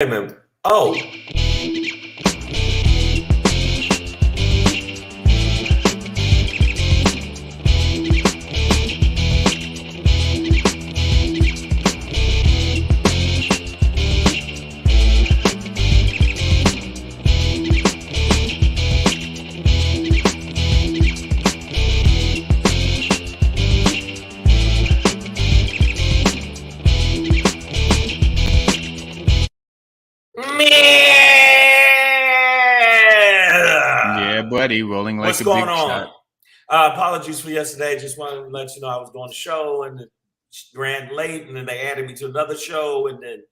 Oh. Yeah, buddy, rolling like What's a going big on? shot. Apologies for yesterday. Just wanted to let you know I was doing a show and it ran late, and then they added me to another show, and then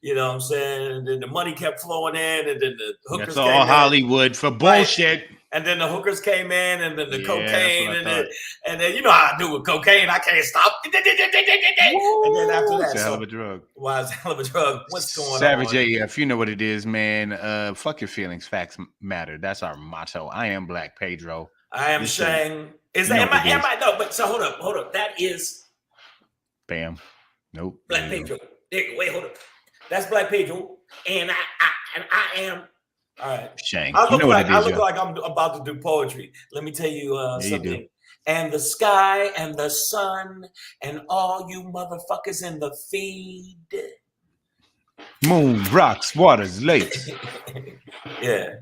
you know what I'm saying, and then the money kept flowing in, and then the hookers That's came all in. Hollywood for bullshit. Right. And then the hookers came in, and then the Yeah, cocaine, that's what I and then you know how I do with cocaine. I can't stop. And then after that, It's a hell of a drug. Why is a hell of a drug? What's going Savage on? AF, you know what it is, man. Fuck your feelings, facts matter. That's our motto. I am Black Pedro. I am Shang. Is that am I no? But so hold up. That is bam. Nope. Black Pedro. Wait, hold up. That's Black Pedro, and I am. All right, Shang. I look like I'm about to do poetry. Let me tell you something. You and the sky and the sun and all you motherfuckers in the feed. Moon, rocks, waters, lakes. Yeah,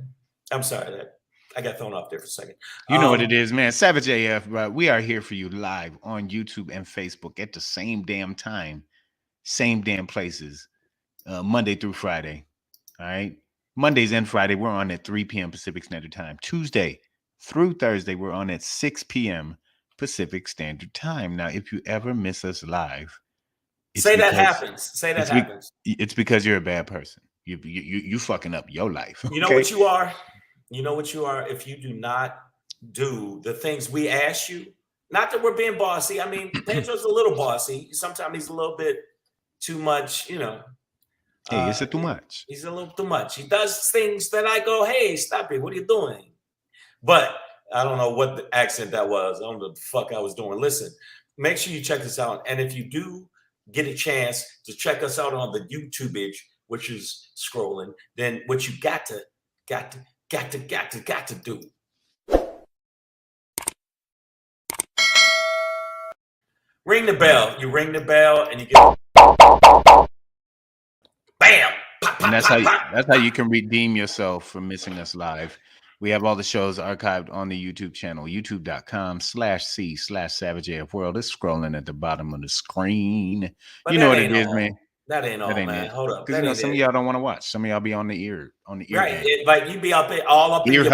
I'm sorry that I got thrown off there for a second. You know what it is, man. Savage AF, bro. We are here for you live on YouTube and Facebook at the same damn time, same damn places, Monday through Friday. All right. Mondays and Friday, we're on at 3 p.m. Pacific Standard Time. Tuesday through Thursday, we're on at 6 p.m. Pacific Standard Time. Now, if you ever miss us live, happens. It's because you're a bad person. You fucking up your life. You know what you are? You know what you are if you do not do the things we ask you. Not that we're being bossy. I mean, Pedro's a little bossy. Sometimes he's a little bit too much, you know. Hey, is it too much? He's a little too much. He does things that I go, hey, stop it. What are you doing? But I don't know what the accent that was. I don't know what the fuck I was doing. Listen, make sure you check this out. And if you do get a chance to check us out on the YouTubeage, which is scrolling, then what you got to do. Ring the bell. You ring the bell and you get bam. And that's how you can redeem yourself for missing us live. We have all the shows archived on the YouTube channel, youtube.com/c/SavageAFWorld. It's scrolling at the bottom of the screen. But you know what it is, man. That ain't all, man. Hold up. Because you know some of y'all don't want to watch. Some of y'all be on the ear right. game. Like you be up in, all up in your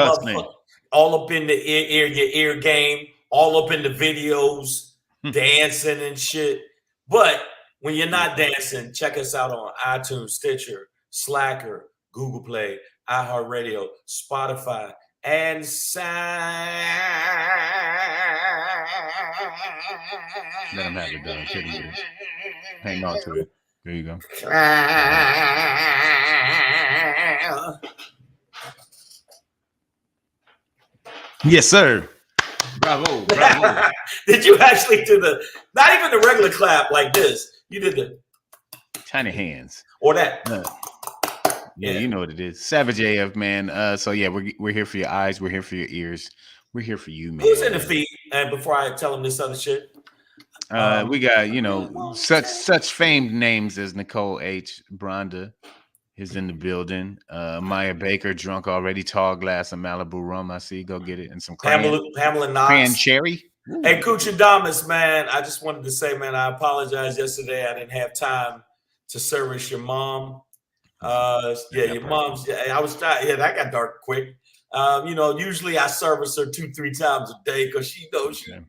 all up in the your ear game, all up in the videos, dancing and shit. But when you're not dancing, check us out on iTunes, Stitcher, Slacker, Google Play, iHeartRadio, Spotify, and Let him have it done. Hang on to it. There you go. Yes, sir. Bravo. Did you actually do not even the regular clap like this? You did the tiny hands or that. Yeah, you know what it is. Savage AF, man. So yeah, we're here for your eyes. We're here for your ears. We're here for you, man. Who's in the feed? And before I tell them this other shit, we got such famed names as Nicole H. Bronda is in the building. Maya Baker, drunk already, tall glass of Malibu rum. I see. Go get it. And some Pamela Knox. Cran cherry. Ooh. Hey, Kuchadamas, man. I just wanted to say, man, I apologize yesterday. I didn't have time to service your mom. Your mom's. I was. Yeah, that got dark quick. Usually I service her 2-3 times a day because she's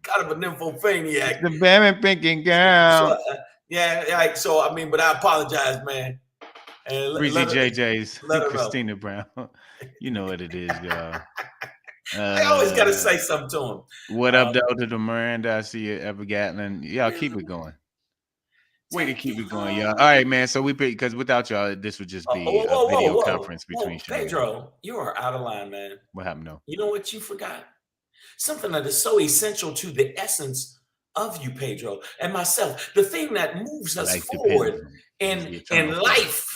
kind of a nymphomaniac. The baby thinking girl. So, I mean, but I apologize, man. And Breezy JJ's Christina Brown. You know what it is, y'all. I always got to say something to him. What up, though, to the Miranda? I see you, Ever Gatlin. Y'all keep it going. Way to keep it going, y'all. All right, man. So because without y'all, this would just be a video conference between Pedro, you are out of line, man. What happened, though? You know what you forgot? Something that is so essential to the essence of you, Pedro, and myself. The thing that moves us forward in life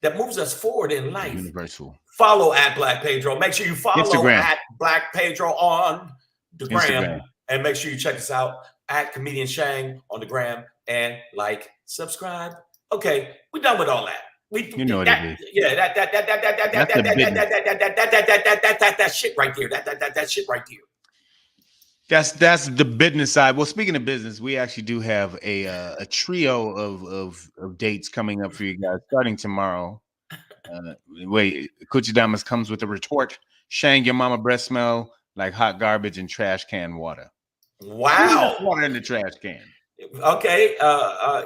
that moves us forward in life. Universal. Follow at Black Pedro. Make sure you follow Instagram. at Black Pedro on the gram. Instagram. And make sure you check us out at Comedian Shang on the gram and like, subscribe. Okay, we're done with all that. You know what it is. Yeah, that shit right there. That shit right there. That's the business side. Well, speaking of business, we actually do have a trio of dates coming up for you guys starting tomorrow. Wait, Coochie Damas comes with a retort. Shang, your mama breath smell like hot garbage and trash can water. Wow. Water in the trash can. Okay.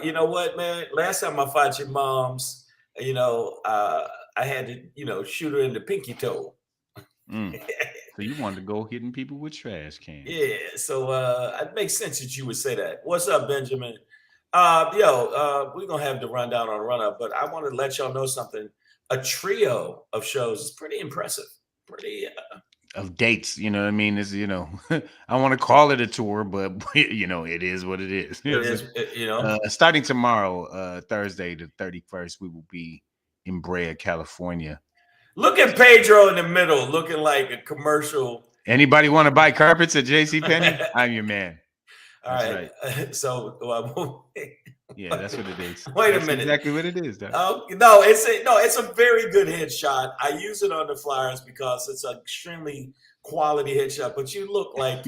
You know what, man? Last time I fought your mom's, I had to, shoot her in the pinky toe. So you wanted to go hitting people with trash cans. Yeah. So it makes sense that you would say that. What's up, Benjamin? We're gonna have the rundown on run up, but I want to let y'all know something. A trio of shows is pretty impressive. Pretty of dates, you know what I mean? Is I want to call it a tour, but it is what it is. Starting tomorrow, Thursday the 31st, we will be in Brea, California. Look at Pedro in the middle, looking like a commercial. Anybody want to buy carpets at JCPenney? I'm your man. All right. So yeah, that's what it is. Wait a minute. Exactly what it is. No, it's a very good headshot. I use it on the flyers because it's an extremely quality headshot. But you look like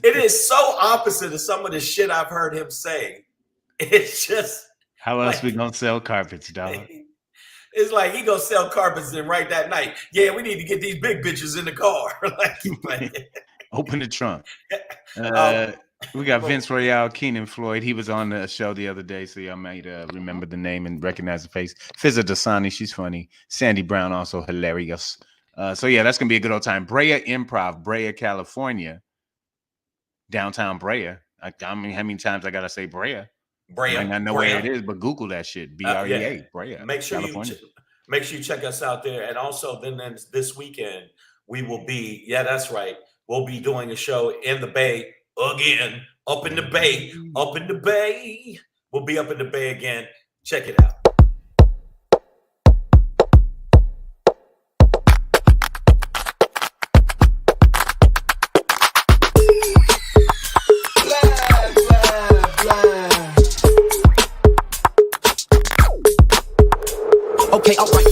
it is so opposite of some of the shit I've heard him say. It's just how else we gonna sell carpets, dog? It's like he gonna sell carpets and right that night. Yeah, we need to get these big bitches in the car. Open the trunk. We got Vince Royale, Keenan Floyd. He was on the show the other day, so y'all might remember the name and recognize the face. Fizza Dasani, she's funny. Sandy Brown, also hilarious. So yeah, that's gonna be a good old time. Brea Improv, Brea, California, downtown Brea. I mean, how many times I gotta say Brea? Brea. I might not know where it is, but Google that shit. BREA, Brea. Make sure you check us out there. And also, then this weekend we will be. Yeah, that's right. We'll be doing a show in the Bay again. Up in the Bay. We'll be up in the Bay again. Check it out. Okay, all right.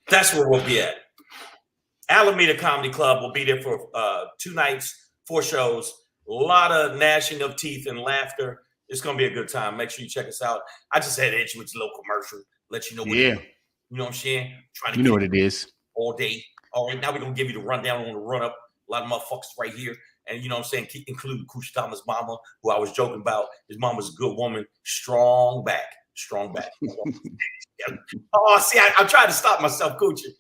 That's where we'll be at. Alameda Comedy Club will be there for 2 nights. 4 shows, a lot of gnashing of teeth and laughter. It's gonna be a good time. Make sure you check us out. I just had to hit you with a little commercial, let you know what you know what I'm saying? Trying to you know what it is all day. All right, now we're gonna give you the rundown on the run up. A lot of motherfuckers right here. And you know what I'm saying? Include Coochie Thomas' mama, who I was joking about. His mama's a good woman, strong back. Oh, see, I'm trying to stop myself, Coochie.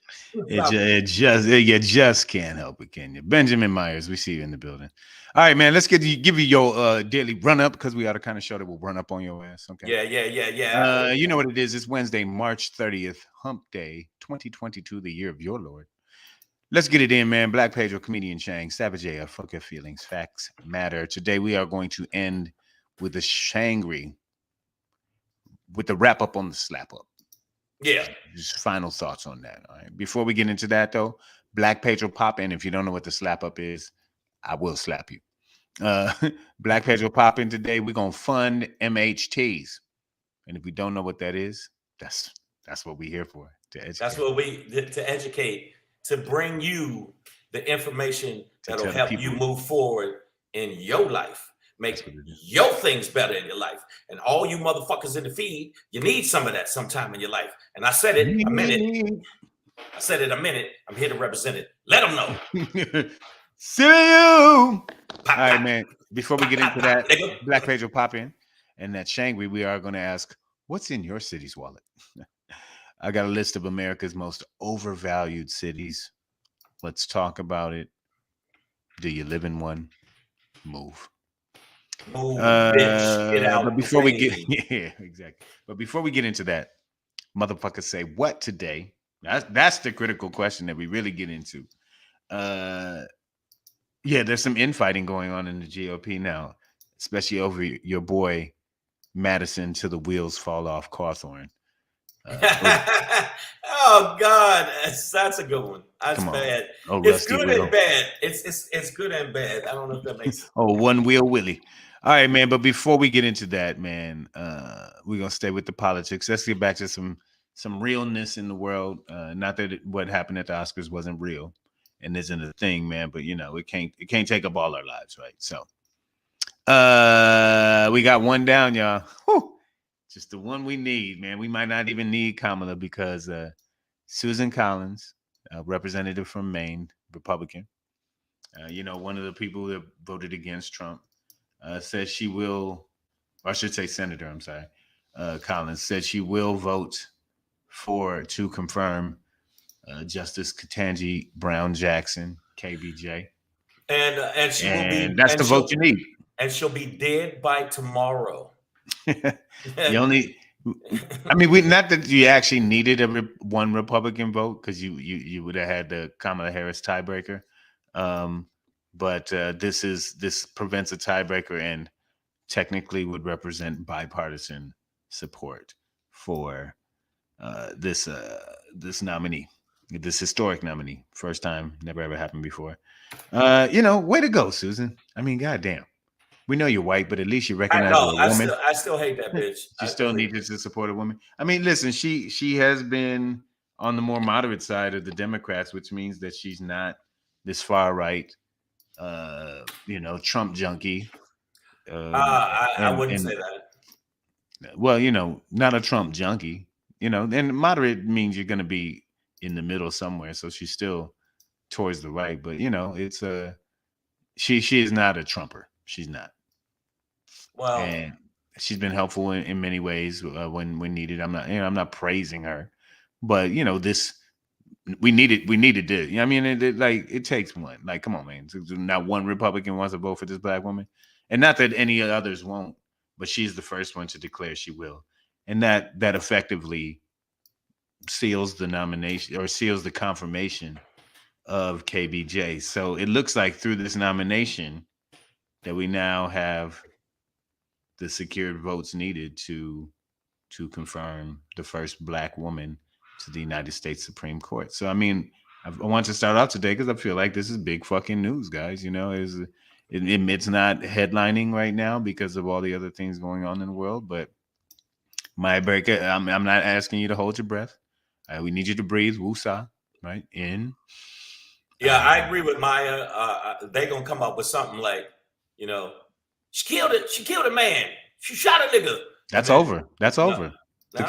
You just can't help it, can you? Benjamin Myers, we see you in the building. All right, man. Let's give you your daily run up because we are the kind of show that will run up on your ass. Okay. Yeah. You know what it is? It's Wednesday, March 30th, Hump Day, 2022, the year of your Lord. Let's get it in, man. Black Pedro, Comedian Shang, Savage AF, fuck your feelings, facts matter. Today we are going to end with the SHANGRY, with the wrap up on the slap up. Yeah. Just final thoughts on that. All right. Before we get into that, though, Black Pedro pop in. If you don't know what the slap up is, I will slap you. Black Pedro pop in today. We're gonna fund MHTs, and if we don't know what that is, that's what we're here for. To educate. That's what to educate, to bring you the information that'll help you move forward in your life. Make your things better in your life. And all you motherfuckers in the feed, you need some of that sometime in your life. And I said it a minute. I'm here to represent it. Let them know. See you. All right, man. Before we get into that, Black Page will pop in. And that SHANGRY, we are going to ask, what's in your city's wallet? I got a list of America's most overvalued cities. Let's talk about it. Do you live in one? Move. Bitch, get out But the before we get, way. yeah, exactly. But before we get into that, motherfuckers say what today? That's the critical question that we really get into. Yeah, there's some infighting going on in the GOP now, especially over your boy Madison to the wheels fall off Cawthorn. Oh God, that's a good one. That's bad. It's Rusty good Wheel. and bad. It's good and bad. I don't know if that makes sense. One wheel Willie. All right, man. But before we get into that, man, we're gonna stay with the politics. Let's get back to some realness in the world. Not that what happened at the Oscars wasn't real and isn't a thing, man. But you know, it can't take up all our lives, right? So, we got one down, y'all. Whew. Just the one we need, man. We might not even need Kamala because Susan Collins, a representative from Maine, Republican, you know, one of the people that voted against Trump, says she will, or I should say Senator, I'm sorry, Collins said she will vote to confirm Justice Ketanji Brown Jackson, KBJ. And she will be, that's the vote you need. And she'll be dead by tomorrow. I mean, not that you actually needed one Republican vote because you would have had the Kamala Harris tiebreaker, but this prevents a tiebreaker and technically would represent bipartisan support for this nominee, this historic nominee, first time, never ever happened before. You know, way to go, Susan. I mean, goddamn. We know you're white, but at least you recognize you're a woman. I still hate that bitch. She still needed to support a woman. I mean, listen, she has been on the more moderate side of the Democrats, which means that she's not this far right, you know, Trump junkie. I wouldn't say that. Well, you know, not a Trump junkie. You know, and moderate means you're going to be in the middle somewhere. So she's still towards the right, but you know, it's she is not a Trumper. She's not. Well, and she's been helpful in many ways when needed. I'm not praising her, but you know, we needed this. You know, I mean, it takes one. Like, come on, man. Not one Republican wants to vote for this black woman, and not that any others won't, but she's the first one to declare she will, and that effectively seals the nomination or seals the confirmation of KBJ. So it looks like through this nomination that we now have the secured votes needed to confirm the first black woman to the United States Supreme Court. So, I mean, I want to start out today because I feel like this is big fucking news, guys. You know, it's not headlining right now because of all the other things going on in the world. But my break, I'm not asking you to hold your breath. We need you to breathe. Woosah, right? In. Yeah, I agree with Maya. They gonna come up with something like, you know, she killed it. She killed a man. She shot a nigga. That's over. That's over. The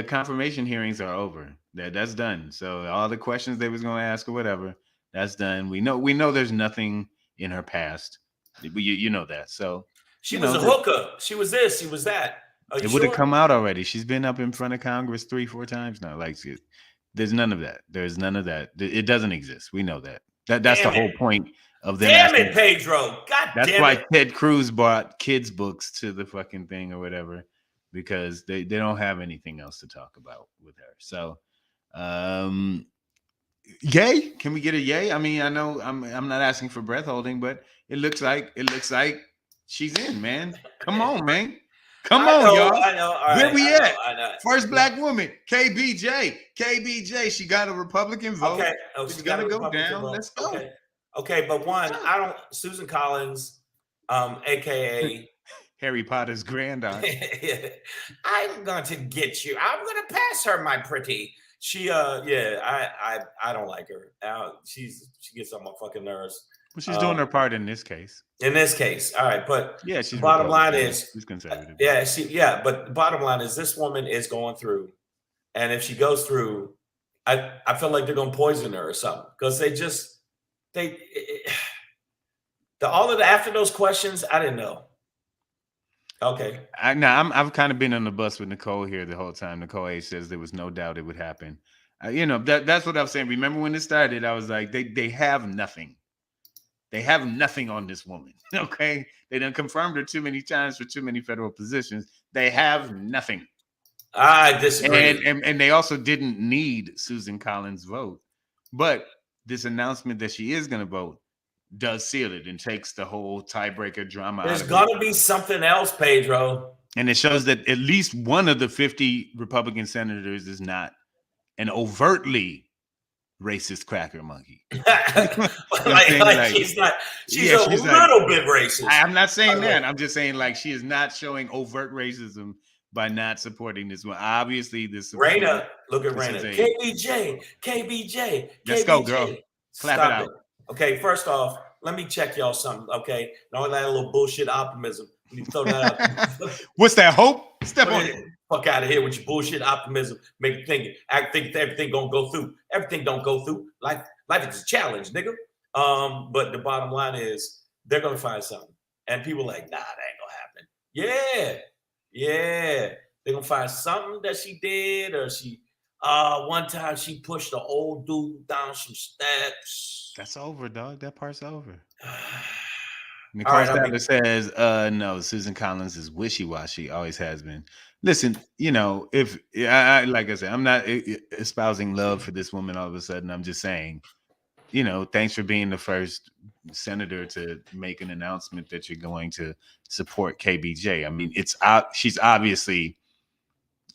confirmation hearings are over. That's done. So all the questions they was going to ask or whatever, that's done. We know there's nothing in her past. You know that. So she was a hooker. She was this. She was that. It would have come out already. She's been up in front of Congress 3-4 times now. Like, there's none of that. There's none of that. It doesn't exist. We know that. That's the whole point of them. Damn it, Pedro. God damn it. That's why Ted Cruz bought kids' books to the fucking thing or whatever, because they don't have anything else to talk about with her. So, yay? Can we get a yay? I mean, I know I'm not asking for breath holding, but it looks like she's in, man. Come on, man. Come on, y'all. I know. All Where we at? I know. First black woman, KBJ. She got a Republican vote. Okay. She's gonna go down. Vote. Let's go. Okay, but Susan Collins, aka Harry Potter's granddaughter. I'm going to get you. I'm going to pass her, my pretty. She, I don't like her. She gets on my fucking nerves. Well, she's doing her part in this case. In this case, all right, but yeah, she's bottom line is she's conservative. But the bottom line is this woman is going through, and if she goes through, I feel like they're going to poison her or something because after those questions, I didn't know. Okay. I've kind of been on the bus with Nicole here the whole time. Nicole H says there was no doubt it would happen. You know, that's what I was saying. Remember when it started, I was like, they have nothing. They have nothing on this woman. Okay, they done confirmed her too many times for too many federal positions. They have nothing. I disagree. And they also didn't need Susan Collins' vote, but this announcement that she is going to vote does seal it and takes the whole tiebreaker drama There's out of it. going to be something else, Pedro. And it shows that at least one of the 50 Republican senators is not an overtly racist cracker monkey. She's not. She's a little bit racist. I'm not saying that. I'm just saying like she is not showing overt racism by not supporting this one. Obviously, this Raina, look at Raina. KBJ. Let's go, girl. Clap it out. Okay, first off, let me check y'all something. Okay, all that little bullshit optimism. You throw that out. What's that hope? Step on it. Fuck out of here with your bullshit optimism. Make you think everything gonna go through. Everything don't go through. Life is a challenge, nigga. But the bottom line is they're gonna find something, and people are like, nah, that ain't gonna happen. Yeah, they're gonna find something that she did, or she one time she pushed the old dude down some steps. That's over, dog. That part's over. Nicole Sadler says, no, Susan Collins is wishy-washy, always has been. Listen, if I like I said, I'm not espousing love for this woman all of a sudden. I'm just saying, thanks for being the first senator to make an announcement that you're going to support KBJ. I mean, she's obviously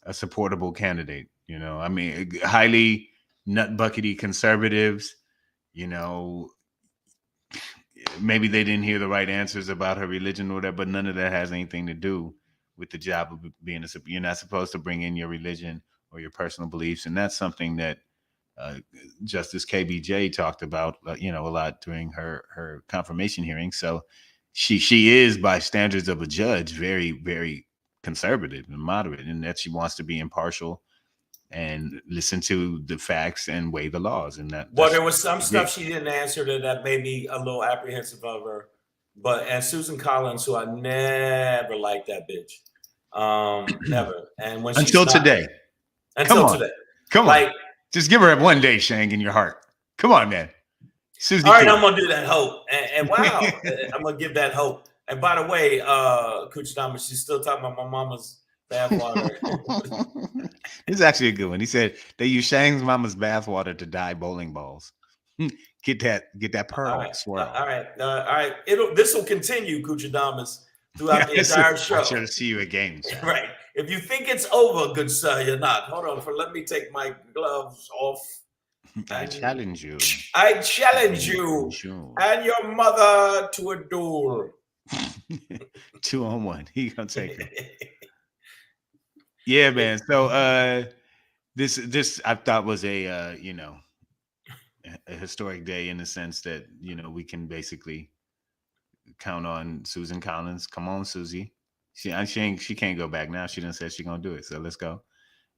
a supportable candidate, I mean, highly nut buckety conservatives, maybe they didn't hear the right answers about her religion or whatever, but none of that has anything to do with the job of being you're not supposed to bring in your religion or your personal beliefs. And that's something that Justice KBJ talked about, a lot during her confirmation hearing. So she is, by standards of a judge, very, very conservative and moderate, and that she wants to be impartial and listen to the facts and weigh the laws. And there was some stuff she didn't answer that made me a little apprehensive of her. And Susan Collins, who I never liked that bitch, never. And when until today, come on, just give her one day, Shang, in your heart. Come on, man. Susie, all right, I'm gonna do that hope, and wow, I'm gonna give that hope. And by the way, Kuchinama, she's still talking about my mama's bathwater. This is actually a good one. He said they use Shang's mama's bathwater to dye bowling balls. Get that pearl swirl. All right. This will continue, Kuchadamas, throughout the entire show. I'm sure to see you at games. Right. If you think it's over, good sir, you're not. Hold on, let me take my gloves off. I challenge you. I challenge you and your mother to a duel. 2-on-1. He gonna take it. Yeah, man. So this I thought was a historic day in the sense that we can basically count on Susan Collins. Come on, Susie. She can't go back now. She done said she's gonna do it. So let's go.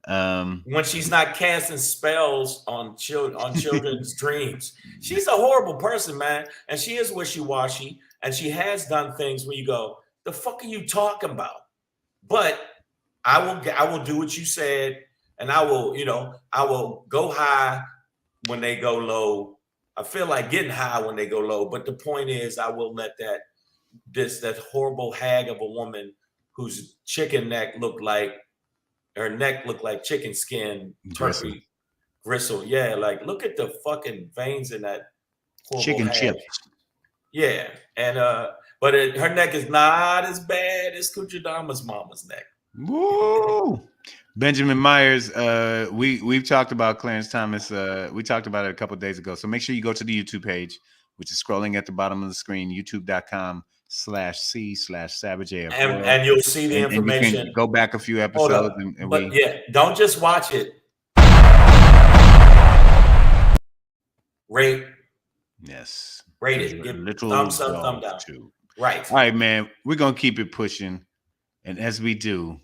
When she's not casting spells on children's dreams, she's a horrible person, man, and she is wishy-washy, and she has done things where you go, the fuck are you talking about? But I will do what you said, and I will go high when they go low. I feel like getting high when they go low, but the point is, I will let that horrible hag of a woman whose neck looked like chicken skin, turkey gristle. Yeah, like look at the fucking veins in that chicken chip. Yeah, and but her neck is not as bad as Kuchadama's mama's neck. Woo! Benjamin Myers, we've talked about Clarence Thomas. We talked about it a couple of days ago. So make sure you go to the YouTube page, which is scrolling at the bottom of the screen, youtube.com/c/SavageAF. And you'll see the information. You can go back a few episodes. Don't just watch it. Rate. Yes. Rate it. Give thumbs up, thumb down. Too. Right. All right, man. We're going to keep it pushing. And as we do,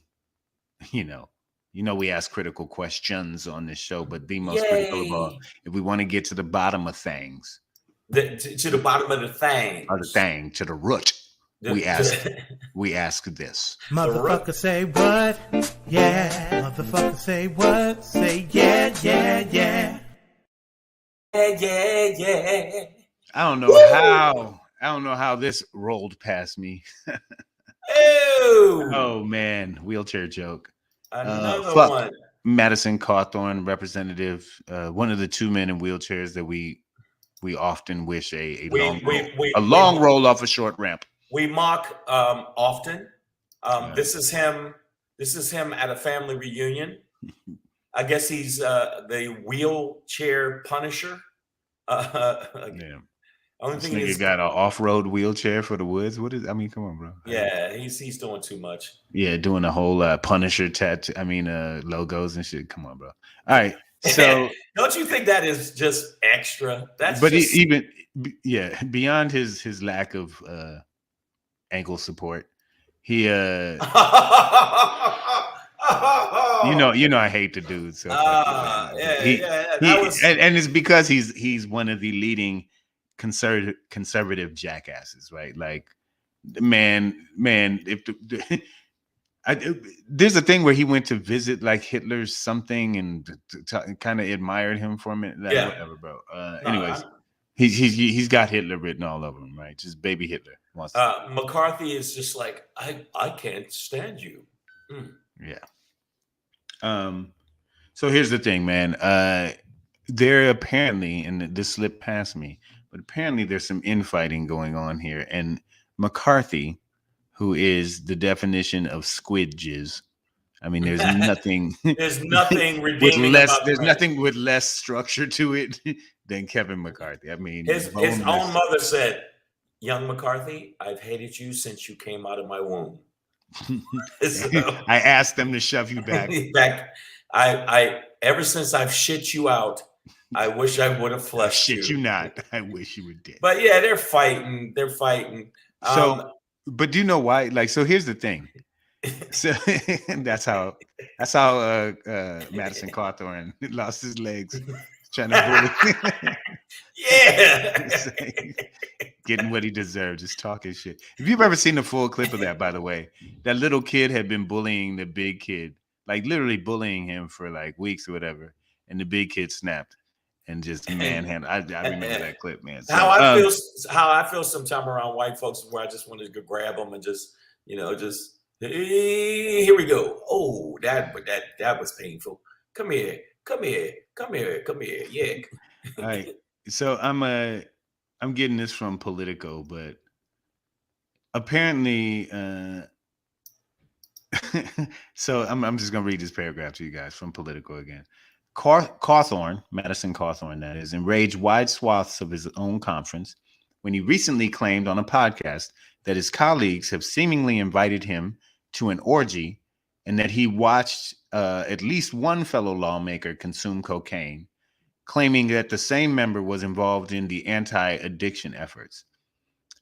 we ask critical questions on this show, but the most critical of all, if we want to get to the bottom of things, to the bottom of the thing, to the root, we ask this. Motherfucker say what? Yeah. Motherfucker say what? Say yeah. Yeah. I don't know how I don't know how this rolled past me. Ew. Oh man, wheelchair joke. Another Fuck one. Madison Cawthorn, representative, one of the two men in wheelchairs that we often wish a long roll off a short ramp. We mock often. This is him. This is him at a family reunion. I guess he's the wheelchair punisher. Yeah. Only This thing nigga is, got an off-road wheelchair for the woods. What is? I mean, come on, bro. Yeah, he's doing too much. Yeah, doing a whole Punisher tattoo. I mean, logos and shit. Come on, bro. All right. So don't you think that is just extra? That's but just... beyond his lack of ankle support, he you know I hate the dude. So and it's because he's one of the leading conservative jackasses, right? Like, man, if there's a thing where he went to visit like Hitler's something and kind of admired him for a minute. Like, whatever, bro. Anyways, he's got Hitler written all over him, right? Just baby Hitler. McCarthy is just like, I can't stand you. Yeah. So here's the thing, man. There apparently, and this slipped past me, but apparently there's some infighting going on here, and McCarthy, who is the definition of squid jizz. I mean, there's nothing. There's nothing redeeming there's nothing with less structure to it than Kevin McCarthy. I mean, his own mother said, "Young McCarthy, I've hated you since you came out of my womb." So, I asked them to shove you back. I ever since I've shit you out, I wish I would have flushed you. Shit you not. I wish you were dead. But yeah, they're fighting. They're fighting. So, but do you know why? Like, so here's the thing. So that's how Madison Cawthorn lost his legs trying to bully. Yeah, getting what he deserved, just talking shit. If you've ever seen the full clip of that, by the way, that little kid had been bullying the big kid, like literally bullying him for like weeks or whatever, and the big kid snapped and just manhandled. I remember that clip, man. So, how I feel sometimes around white folks, where I just want to go grab them and just hey, here we go. Oh, that was painful. Come here. Yeah. All right. So I'm getting this from Politico, but apparently, so I'm just gonna read this paragraph to you guys from Politico again. Cawthorn, Madison Cawthorn, that is, enraged wide swaths of his own conference when he recently claimed on a podcast that his colleagues have seemingly invited him to an orgy and that he watched at least one fellow lawmaker consume cocaine, claiming that the same member was involved in the anti-addiction efforts.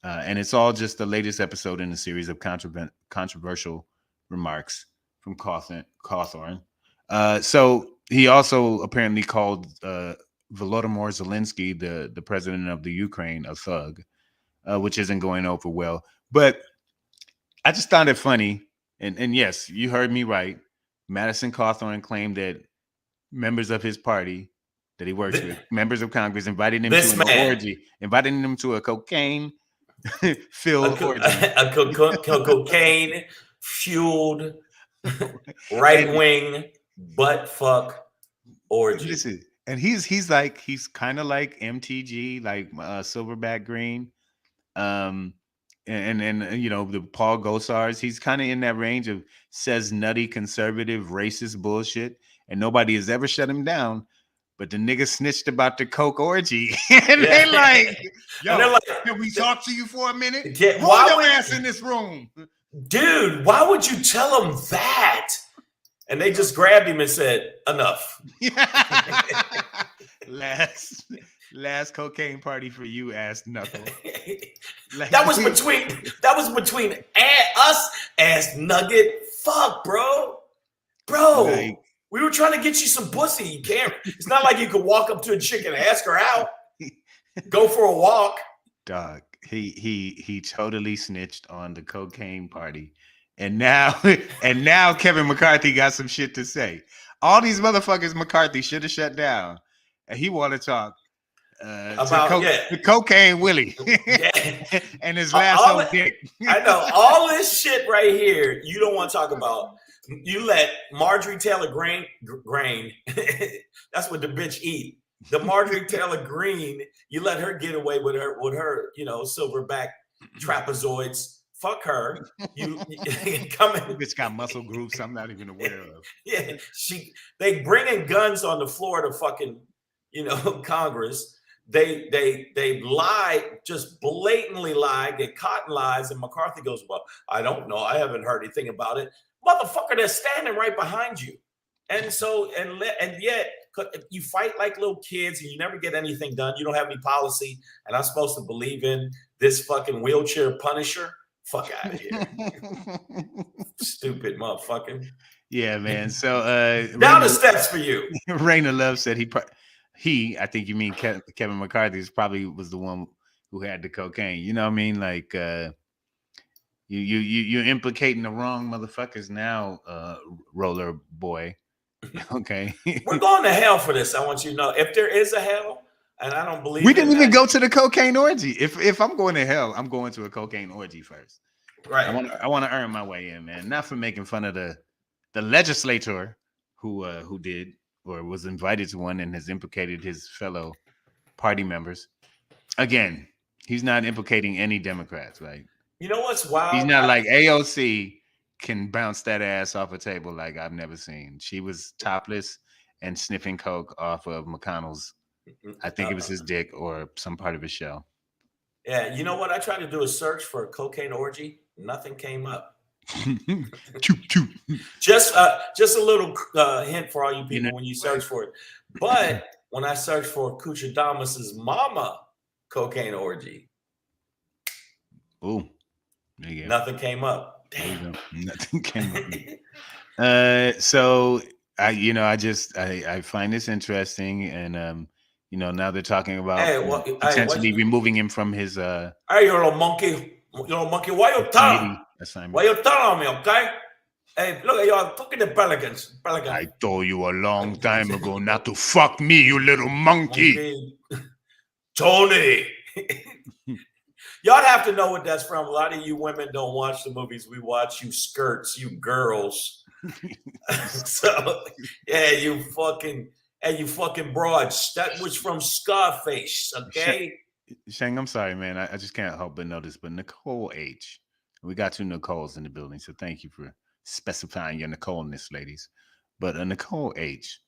And it's all just the latest episode in a series of controversial remarks from Cawthorn. So he also apparently called Volodymyr Zelensky, the president of the Ukraine, a thug, which isn't going over well. But I just found it funny. And yes, you heard me right. Madison Cawthorn claimed that members of his party that he works with, members of Congress, invited him to an orgy, inviting him to a cocaine filled orgy. A cocaine fueled right-wing butt fuck orgy. Listen, and he's kind of like MTG, like Silverback Green. And the Paul Gosars, he's kind of in that range of says nutty conservative racist bullshit, and nobody has ever shut him down. But the nigga snitched about the coke orgy, and they like, yo, can we talk to you for a minute? Roll your ass in this room, dude. Why would you tell him that? And they just grabbed him and said, "Enough." Last cocaine party for you, ass knuckle. That was between us, ass nugget. Fuck, bro. Like, we were trying to get you some pussy. You can't. It's not like you could walk up to a chick and ask her out. Go for a walk. Dog. He totally snitched on the cocaine party. And now Kevin McCarthy got some shit to say. All these motherfuckers McCarthy should have shut down. And he want to talk. The cocaine Willie. Yeah. And his lasso dick. I know all this shit right here. You don't want to talk about. You let Marjorie Taylor Greene. That's what the bitch eat. The Marjorie Taylor Greene. You let her get away with her silverback trapezoids. Fuck her. You come in. Bitch got muscle groups I'm not even aware of. Yeah, they bringing guns on the floor of fucking, Congress. They lie, just blatantly lie, get caught in lies, and McCarthy goes, "Well, I don't know. I haven't heard anything about it." Motherfucker, they're standing right behind you. And yet you fight like little kids and you never get anything done. You don't have any policy, and I'm supposed to believe in this fucking wheelchair Punisher? Fuck out of here. Stupid motherfucker. Yeah, man. So down the steps for you. Raina Love said I think you mean Kevin McCarthy probably was the one who had the cocaine. You know what I mean? Like you're implicating the wrong motherfuckers now, roller boy. Okay. We're going to hell for this. I want you to know, if there is a hell, and I don't believe we didn't even go to the cocaine orgy. If I'm going to hell, I'm going to a cocaine orgy first. Right. I want to earn my way in, man. Not for making fun of the legislator who did or was invited to one and has implicated his fellow party members. Again, he's not implicating any Democrats, right? You know what's wild? He's not like AOC can bounce that ass off a table like I've never seen. She was topless and sniffing coke off of McConnell's. I think it was his dick or some part of his shell. Yeah, you know what? I tried to do a search for a cocaine orgy. Nothing came up. Just a little hint for all you people when you search for it. But when I searched for Kuchadamas's mama cocaine orgy, nothing came up. Damn, nothing came up. So I find this interesting, and now they're talking about potentially removing him from his. Hey, you little monkey, why you telling? Why you telling me, okay? Hey, look, you're talking to pelicans. I told you a long time ago not to fuck me, you little monkey. Tony. Y'all have to know what that's from. A lot of you women don't watch the movies we watch. You skirts, you girls. So, yeah, you fucking broads. That was from Scarface, okay? Shang, I'm sorry, man. I just can't help but notice. But Nicole H. We got 2 Nicoles in the building, so thank you for specifying your Nicole-ness, ladies. But Nicole H.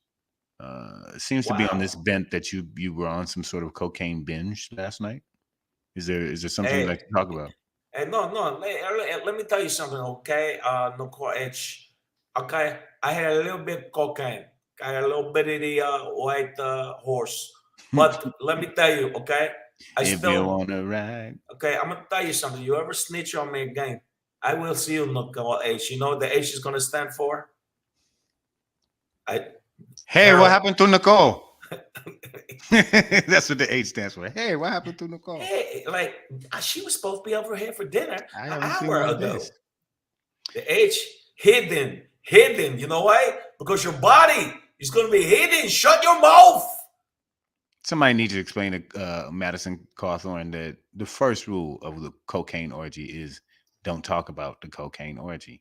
Seems to be on this bent that you were on some sort of cocaine binge last night. Is there something you'd like to talk about? Hey, no. Let me tell you something, okay? Nicole H. Okay, I had a little bit of cocaine. I had a little bit of the white horse. But let me tell you, okay? If you want to ride. Okay, I'm going to tell you something. You ever snitch on me again, I will see you, Nicole H. You know what the H is going to stand for? What happened to Nicole? That's what the H stands for. Hey, what happened to Nicole? Hey, like, she was supposed to be over here for dinner an hour ago. The H, hidden. You know why? Because your body is going to be hidden. Shut your mouth. Somebody needs to explain to Madison Cawthorn that the first rule of the cocaine orgy is don't talk about the cocaine orgy.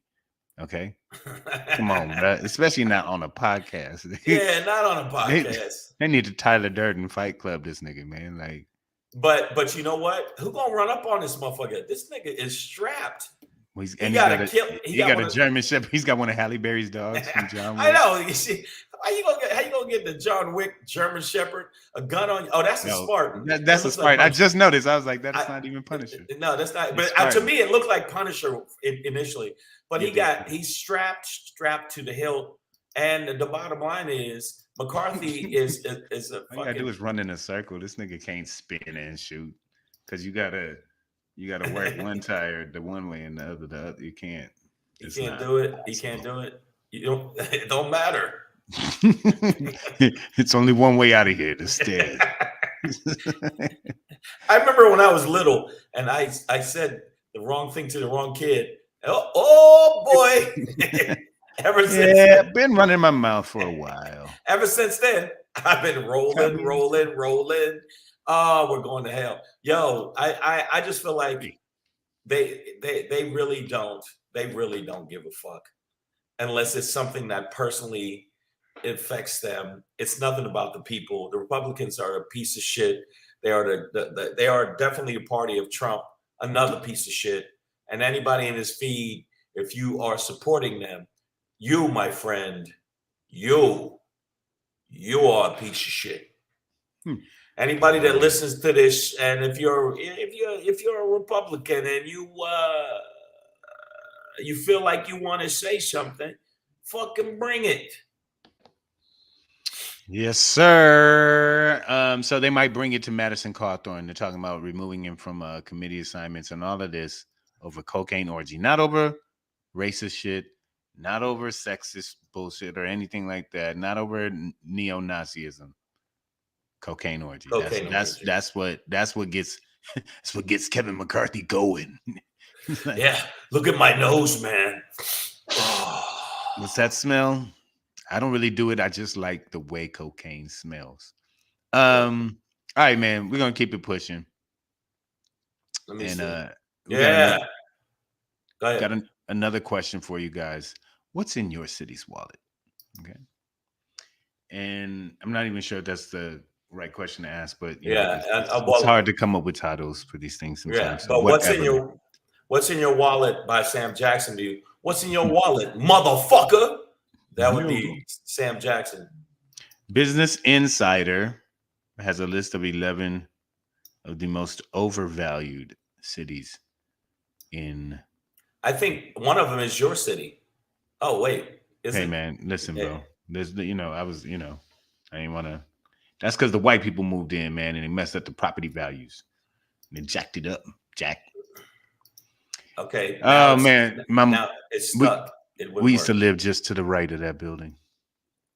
Okay? Come on, bro. Especially not on a podcast. Yeah, not on a podcast. They need to Tyler Durden Fight Club this nigga, man. Like, but you know what? Who gonna run up on this motherfucker? This nigga is strapped. Well, he got a German Shepherd. He's got one of Halle Berry's dogs from John Wick. I know. You see, how you gonna get the John Wick German Shepherd a gun on you? Oh, that's a Spartan. That's a Spartan. I just noticed. I was like, that's not even Punisher. No, that's not. But to me, it looked like Punisher initially. But he's strapped to the hilt. And the bottom line is McCarthy is a all you gotta do is run in a circle. This nigga can't spin and shoot because you gotta work one tire the one way and the other the other. You can't. You can't do it. You can't do it. You don't. It don't matter. It's only one way out of here. The stairs. I remember when I was little and I said the wrong thing to the wrong kid. Oh boy. Ever since then, I've been running my mouth for a while. Ever since then, I've been rolling. Oh, we're going to hell. Yo, I just feel like they really don't give a fuck unless it's something that personally affects them. It's nothing about the people. The Republicans are a piece of shit. They are they are definitely a party of Trump, another piece of shit. And anybody in his feed, if you are supporting them, you, my friend, you are a piece of shit. Anybody that listens to this, and if you're a Republican and you feel like you want to say something, fucking bring it. Yes, sir. So they might bring it to Madison Cawthorn. They're talking about removing him from committee assignments and all of this over cocaine orgy, not over racist shit, not over sexist bullshit or anything like that, not over neo-Nazism. Cocaine orgy. That's what gets Kevin McCarthy going. Like, yeah, look at my nose, man. What's that smell? I don't really do it. I just like the way cocaine smells. All right, man. We're gonna keep it pushing. Let me see. We got another question for you guys. What's in your city's wallet? Okay. And I'm not even sure if that's the right question to ask, but it's hard to come up with titles for these things sometimes. Yeah, so but what's in your wallet by Sam Jackson to you? What's in your wallet, motherfucker? That would be Sam Jackson. Business Insider has a list of 11 of the most overvalued cities in. I think one of them is your city. Oh, wait. Hey, man, listen, bro. There's, I didn't want to. That's because the white people moved in, man, and they messed up the property values. And they jacked it up. Okay. Oh, man. Now it's stuck. We used to live just to the right of that building.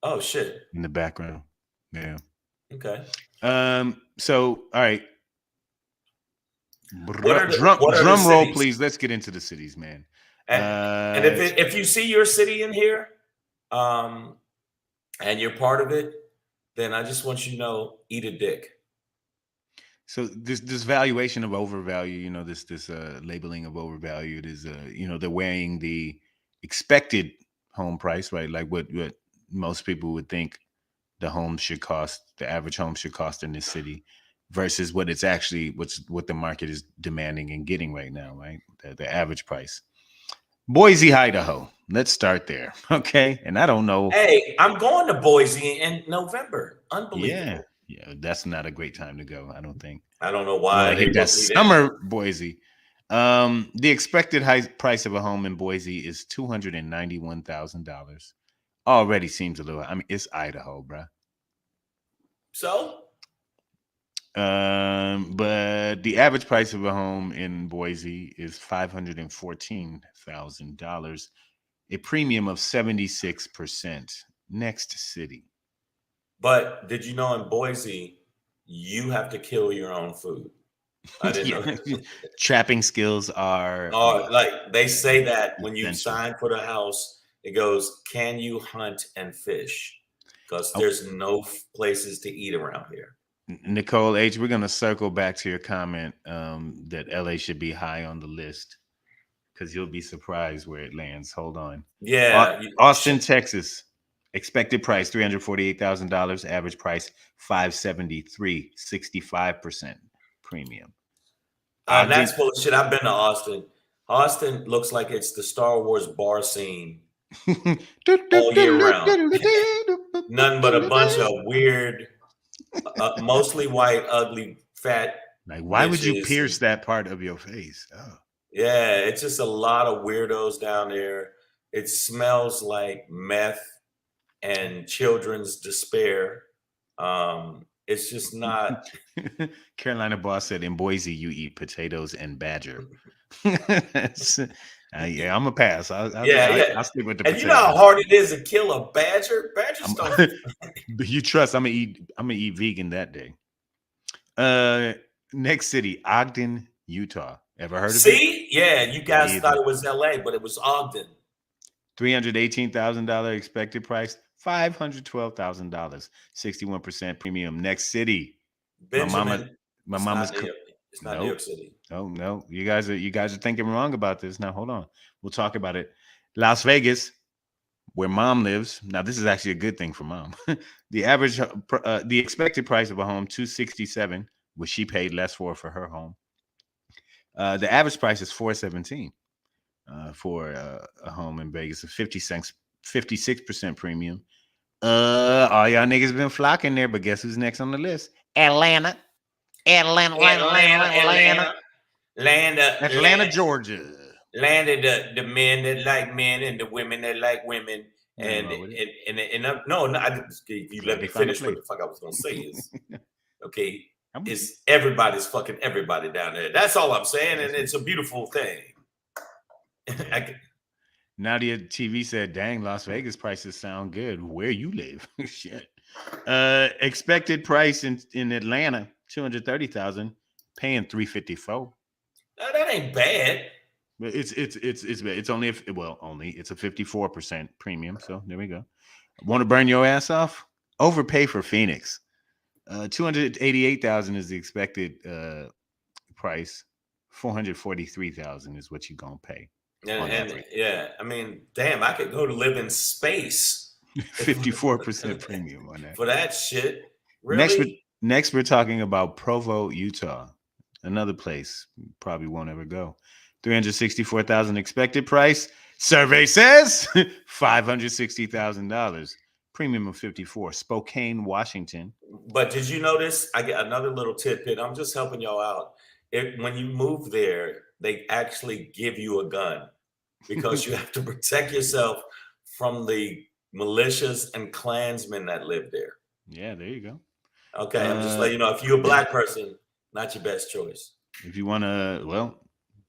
Oh, shit. In the background. Yeah. Okay. So, all right. Drum roll, please. Let's get into the cities, man. And if you see your city in here, and you're part of it, then I just want you to know, eat a dick. So this valuation of overvalue, this labeling of overvalued is they're weighing the expected home price, right? Like what most people would think the average home should cost in this city versus what it's actually what the market is demanding and getting right now, right? The average price. Boise, Idaho. Let's start there. Okay. And I don't know. Hey, I'm going to Boise in November. Unbelievable. Yeah, that's not a great time to go, I don't think. I don't know why. I think that's summer Boise. The expected high price of a home in Boise is $291,000. Already seems a little. I mean, it's Idaho, bro. So? But the average price of a home in Boise is $514,000, a premium of 76%. Next city. But did you know in Boise, you have to kill your own food? I didn't know. Trapping skills are. Like they say that when you sign for the house, it goes, "Can you hunt and fish?" Because there's no places to eat around here. Nicole H., we're going to circle back to your comment that LA should be high on the list because you'll be surprised where it lands. Hold on. Yeah. Austin, Texas. Expected price, $348,000. Average price, $573,000. 65% premium. That's full of shit. I've been to Austin. Austin looks like it's the Star Wars bar scene all year round. Nothing but a bunch of weird, mostly white, ugly, fat. Like, why would you pierce that part of your face? Oh. Yeah, it's just a lot of weirdos down there. It smells like meth and children's despair. It's just not. Carolina Boss said, in Boise, you eat potatoes and badger. Yeah, I'm a pass. I'll stick with the potatoes. And you know how hard it is to kill a badger? Badgers don't. You trust I'm gonna eat vegan that day. Next city, Ogden, Utah. Ever heard of it? See? Yeah, you guys thought it was LA, but it was Ogden. $318,000 expected price, $512,000, 61% premium. Next city, Benjamin. My mama's. It's not New York City. No. You guys are thinking wrong about this. Now hold on. We'll talk about it. Las Vegas, where mom lives. Now this is actually a good thing for mom. The expected price of a home $267, which she paid less for her home. The average price is $417 for a home in Vegas, a 56% premium. All y'all niggas been flocking there, but guess who's next on the list? Atlanta, Georgia. Land of the men that like men and the women that like women. And no, if you let me finish what the fuck I was gonna say is okay. It's everybody's fucking everybody down there. That's all I'm saying, and it's a beautiful thing. Nadia TV said, "Dang, Las Vegas prices sound good. Where you live?" Shit. Expected price in Atlanta $230,000, paying $354. No, that ain't bad. But it's only it's a 54% premium. So there we go. Want to burn your ass off? Overpay for Phoenix. $288,000 is the expected price. $443,000 is what you're gonna pay. And yeah, I mean, damn, I could go to live in space. 54% premium on that. For that shit. Really? Next we're talking about Provo, Utah. Another place you probably won't ever go. $364,000 expected price. Survey says $560,000. Premium of $54,000. Spokane, Washington. But did you notice? I get another little tidbit. I'm just helping y'all out. When you move there, they actually give you a gun because you have to protect yourself from the militias and Klansmen that live there. Yeah, there you go. Okay, I'm just letting you know, if you're a black person, not your best choice. If you want to,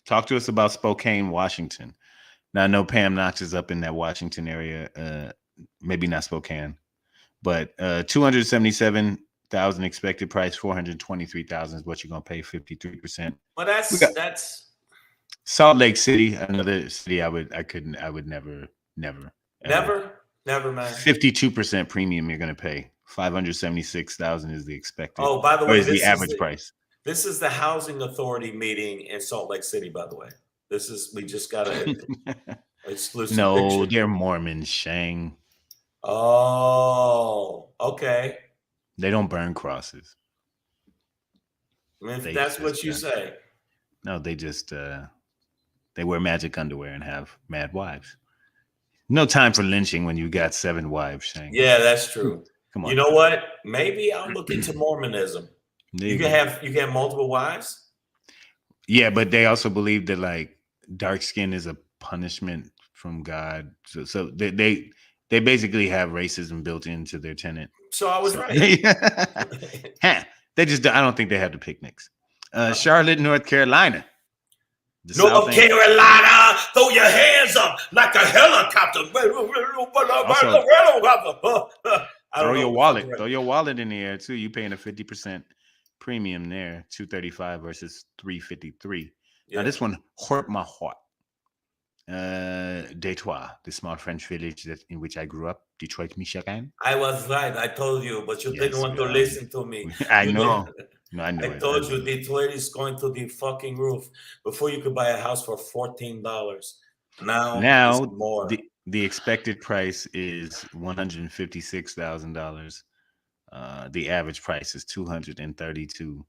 talk to us about Spokane, Washington. Now, I know Pam Knox is up in that Washington area. Maybe not Spokane, but $277,000 expected price. $423,000 is what you're gonna pay. 53%. Well, that's Salt Lake City, another city I would never, man. 52% premium you're gonna pay. $576,000 is the expected. Oh, by the way, this is the average price. This is the housing authority meeting in Salt Lake City, by the way. We just got an exclusive picture. They're Mormons, Shang. Oh, okay. They don't burn crosses. I mean, if that's what you say. No, they just they wear magic underwear and have mad wives. No time for lynching when you got 7 wives, Shang. Yeah, that's true. Come on. You know what? Maybe I'll look into Mormonism. You can have multiple wives. Yeah, but they also believe that like dark skin is a punishment from God. So they basically have racism built into their tenet. So I was right. They just, I don't think they have the picnics. Charlotte, North Carolina. North Carolina, throw your hands up like a helicopter. Throw your wallet in the air too. You paying a 50% premium there, $235 versus $353. Yeah. Now this one hurt my heart. Detroit, the small French village in which I grew up, Detroit, Michigan. I was right. I told you, but you didn't want to listen to me. I know. No, I know. I told you Detroit is going to the fucking roof. Before you could buy a house for $14. Now it's more. The expected price is $156,000. The average price is $232,000.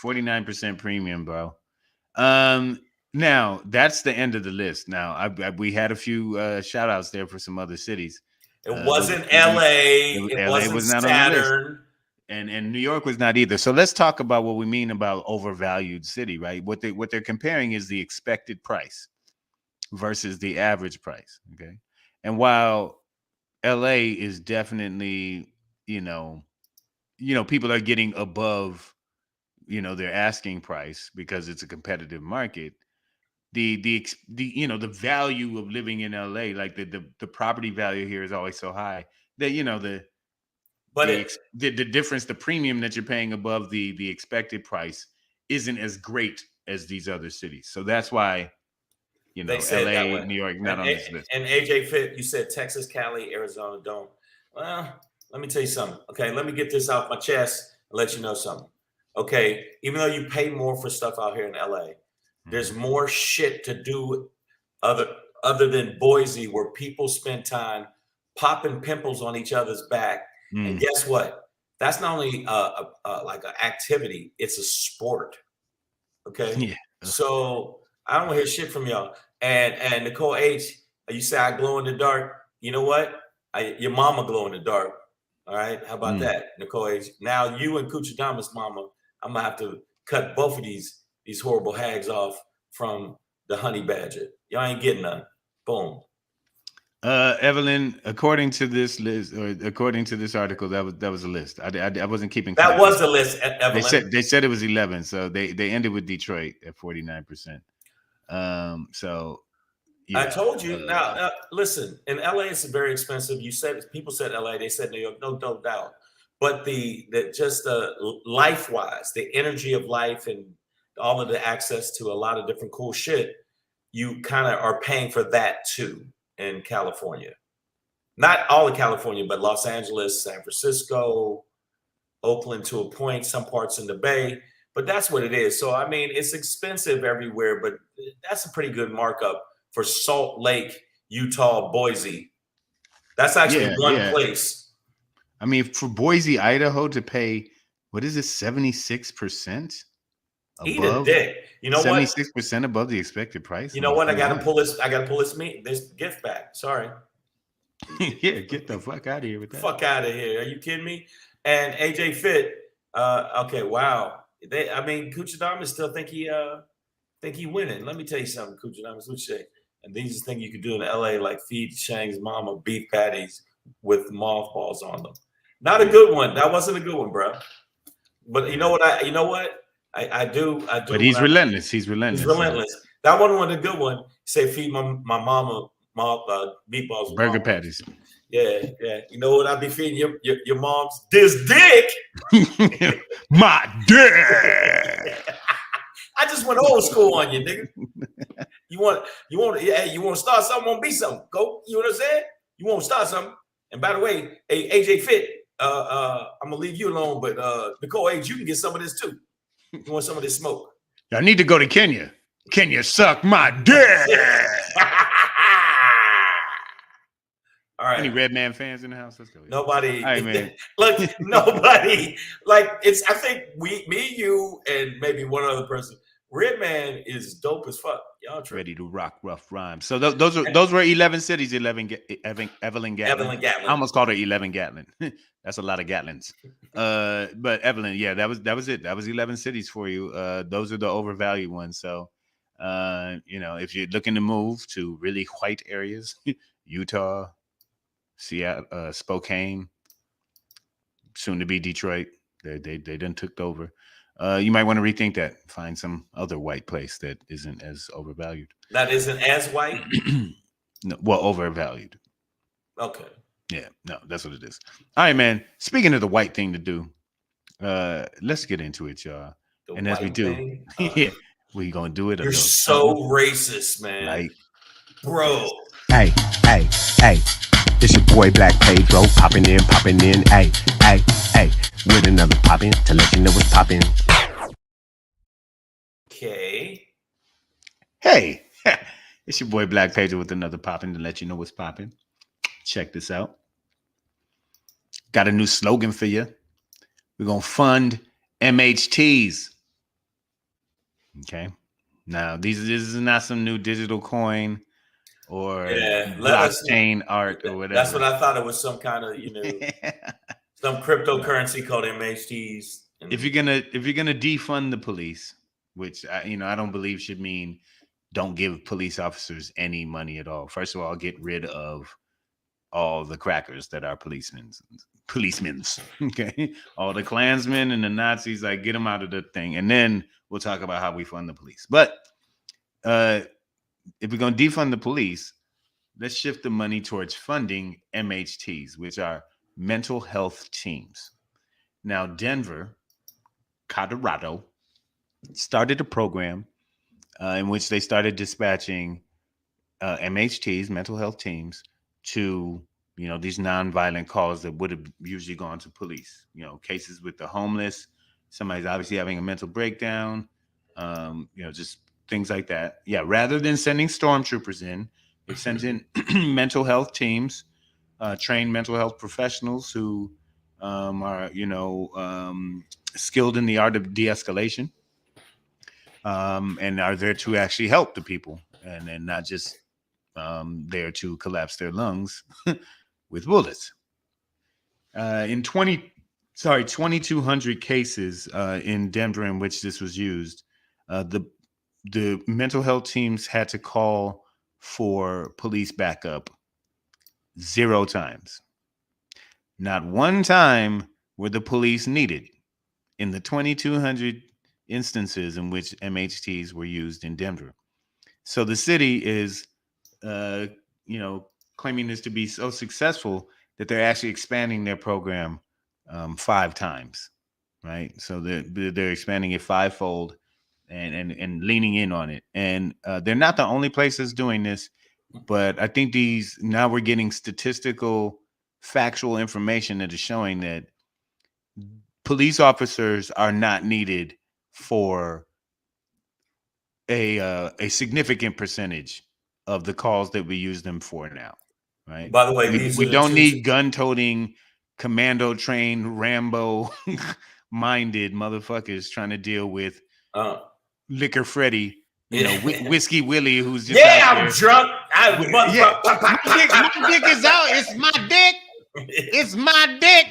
49% premium, bro. Now that's the end of the list. Now we had a few shout outs there for some other cities. It wasn't LA. It wasn't was not Saturn. On the list. And New York was not either. So let's talk about what we mean about overvalued city, right? What they're comparing is the expected price versus the average price. Okay. And while LA is definitely, people are getting above, their asking price because it's a competitive market. The value of living in LA, like the property value here is always so high that the difference, the premium that you're paying above the expected price isn't as great as these other cities. So that's why LA, New York, not on this list. And AJ Fit, you said Texas, Cali, Arizona don't. Well, let me tell you something. Okay, let me get this off my chest and let you know something. Okay, even though you pay more for stuff out here in LA, there's more shit to do other than Boise, where people spend time popping pimples on each other's back. And guess what? That's not only like an activity; it's a sport. Okay, Yeah. So I don't want to hear shit from y'all. And Nicole H, you say I glow in the dark. You know what? Your mama glow in the dark. All right. How about that, Nicole H? Now you and Kuchidama's mama, I'm gonna have to cut both of these horrible hags off from the honey badger. Y'all ain't getting none. Boom. Evelyn, according to this list, or according to this article, that was a list. I wasn't keeping that was the list, Evelyn. They said it was 11, so they ended with Detroit at 49%. So yeah. I told you. Now listen, in LA it's very expensive. You said people said LA, they said New York, no doubt. But the life wise, the energy of life and all of the access to a lot of different cool shit, you kind of are paying for that too in California. Not all of California, but Los Angeles, San Francisco, Oakland to a point, some parts in the Bay. But that's what it is. So I mean, it's expensive everywhere, but that's a pretty good markup for Salt Lake, Utah, Boise. That's actually one place. I mean, for Boise, Idaho to pay, what is it, 76%? Eat a dick. You know 76% above the expected price. You know what? I gotta pull this gift back. Sorry. Yeah, get the fuck out of here with that. Fuck out of here. Are you kidding me? And AJ Fit, okay, wow. Kuchidama still think he winning. Let me tell you something, Kuchidama. What you say? And these are things you could do in LA, like feed Shang's mama beef patties with mothballs on them. Not a good one. That wasn't a good one, bro. But you know what? I do. But he's relentless. He's relentless. That one was a good one. Say feed my mama meatballs, burger patties. Yeah. You know what? I be feeding your mom's this dick. My dick. I just went old school on you, nigga. You want to start something? Won't be something. Go. You know what I'm saying? You want to start something. And by the way, hey, AJ Fit, I'm gonna leave you alone, but Nicole H, you can get some of this too. You want some of this smoke? I need to go to Kenya. Kenya suck my dick. All right. Any Redman fans in the house? Let's go. Nobody. All right, man. Look, nobody. Like it's. I think me, you, and maybe one other person. Redman is dope as fuck. Y'all ready to rock rough rhymes. So those were 11 cities. Evelyn Gatlin. Evelyn Gatlin. I almost called her 11 Gatlin. That's a lot of Gatlins. But Evelyn, yeah, that was it. That was 11 cities for you. Those are the overvalued ones. So, if you're looking to move to really white areas, Utah, Seattle, Spokane, soon to be Detroit, they done took over. You might want to rethink that. Find some other white place that isn't as overvalued. That isn't as white? No, well, overvalued. Okay. Yeah, no, that's what it is. All right, man. Speaking of the white thing to do, let's get into it, y'all. And as we do, we gonna do it. You're so racist, man. Like, bro. Hey. It's your boy Black Pedro, popping in. Hey. With another poppin' to let you know what's poppin'. Okay. Hey, it's your boy Black Pedro with another poppin' to let you know what's poppin'. Check this out. Got a new slogan for you. We're going to fund MHTs. Okay. Now, this is not some new digital coin or blockchain art or whatever. That's what I thought. It was some kind of, some cryptocurrency called MHTs. If you're gonna defund the police, which I don't believe should mean don't give police officers any money at all. First of all, get rid of all the crackers that are policemen. Okay, all the Klansmen and the Nazis, like, get them out of the thing, and then we'll talk about how we fund the police. But if we're gonna defund the police, let's shift the money towards funding MHTs, which are mental health teams. Now, Denver, Colorado, started a program in which they started dispatching MHTs, mental health teams, to these nonviolent calls that would have usually gone to police. Cases with the homeless, somebody's obviously having a mental breakdown, just things like that. Yeah, rather than sending stormtroopers in, it sends in mental health teams, trained mental health professionals who are, skilled in the art of de-escalation, and are there to actually help the people, and not just there to collapse their lungs with bullets. In 2,200 cases in Denver in which this was used, the mental health teams had to call for police backup 0 times. Not one time were the police needed in the 2,200 instances in which MHTs were used in Denver. So the city is, claiming this to be so successful that they're actually expanding their program 5 times, right? So they're expanding it 5-fold and leaning in on it. And they're not the only places doing this, but I think now we're getting statistical, factual information that is showing that police officers are not needed for a significant percentage of the calls that we use them for now, right? By the way, we don't need gun-toting, commando-trained, Rambo-minded motherfuckers trying to deal with Liquor Freddy, Whiskey Willie, who's just I'm drunk. My dick is out. It's my dick. It's my dick.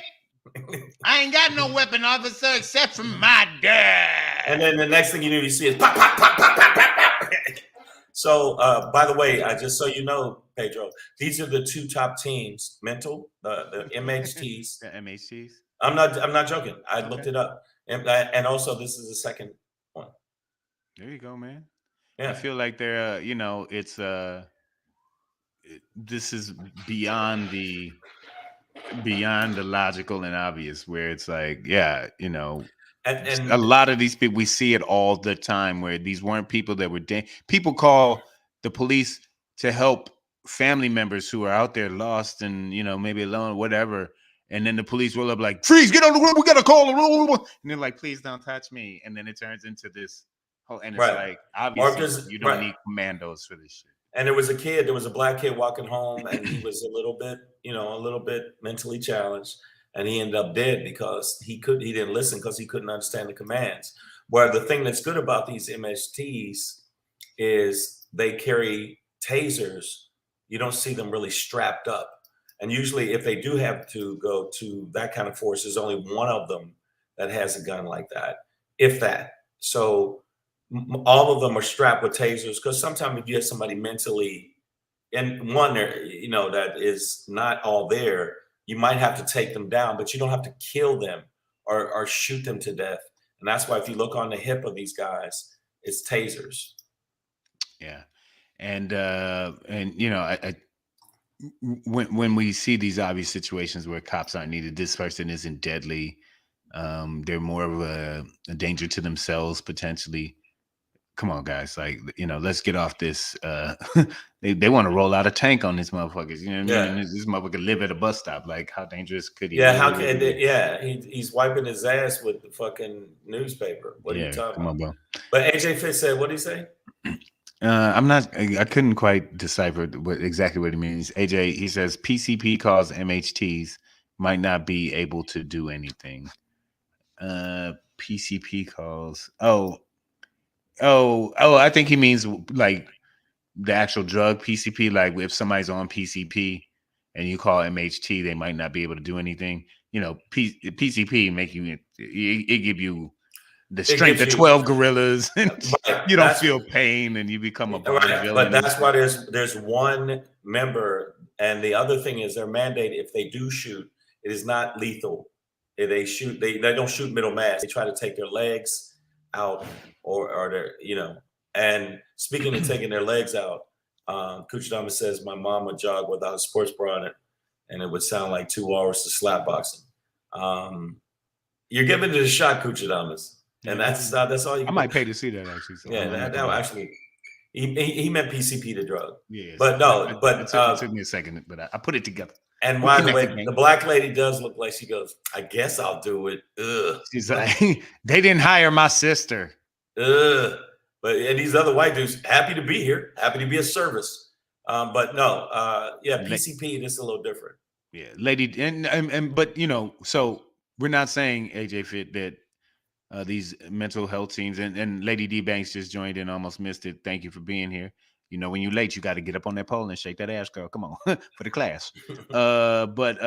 I ain't got no weapon, officer, except for my dad. And then the next thing you see is pop, pop, pop, pop, pop, pop, pop. So, by the way, just so you know, Pedro, these are the 2 top teams, the MHTs. The MHTs. I'm not joking. I looked it up, and also this is the second one. There you go, man. Yeah. I feel like they're, it's this is beyond the logical and obvious, where it's like, and a lot of these people, we see it all the time, where these weren't people that were people call the police to help family members who are out there lost and maybe alone, whatever, and then the police roll up like, freeze, get on the road, we gotta call, and they're like, please don't touch me, and then it turns into this whole, and it's like, obviously you don't need commandos for this shit. And there was a black kid walking home, and he was a little bit mentally challenged, and he ended up dead because he didn't listen because he couldn't understand the commands. Where the thing that's good about these MHTs is they carry tasers. You don't see them really strapped up. And usually if they do have to go to that kind of force, there's only one of them that has a gun like that, if that. So all of them are strapped with tasers, because sometimes if you have somebody mentally, and one there, that is not all there, you might have to take them down, but you don't have to kill them or shoot them to death. And that's why if you look on the hip of these guys, it's tasers. Yeah. And when we see these obvious situations where cops aren't needed, this person isn't deadly, they're more of a danger to themselves potentially. Come on, guys, let's get off this. They want to roll out a tank on these motherfuckers. You know what I mean? This motherfucker live at a bus stop. Like, how dangerous could he? Yeah, how can? Yeah, he's wiping his ass with the fucking newspaper. What are you talking about? Bro. But AJ Fitz said, what did he say? I couldn't quite decipher exactly what he means. AJ, he says PCP calls MHTs might not be able to do anything. PCP calls. Oh, I think he means like the actual drug PCP. Like if somebody's on PCP and you call MHT, they might not be able to do anything. PCP make you, it give you the strength of 12 gorillas, and you don't feel pain, and you become a villain. But that's why there's one member, and the other thing is they're mandated if they do shoot, it is not lethal. If they shoot, they don't shoot middle mass. They try to take their legs out, or their, And speaking of taking their legs out, Kuchidama says my mom would jog without a sports bra on it, and it would sound like 2 hours to slap boxing. You're giving it a shot, Kuchidamas. And that's all you can. I might pay to see that, actually. So that actually, he meant PCP, the drug. Yeah, but no, but it took me a second, but I put it together. And by the way, the black lady does look like she goes, I guess I'll do it. Ugh. She's like, they didn't hire my sister. Ugh. And these other white dudes, happy to be here, happy to be of service. But no, PCP, this is a little different. Yeah, lady, and but you know, so we're not saying AJ Fit that these mental health teams and Lady D Banks just joined in, almost missed it. Thank you for being here. You know, when you're late, you got to get up on that pole and shake that ass, girl. Come on, for the class. But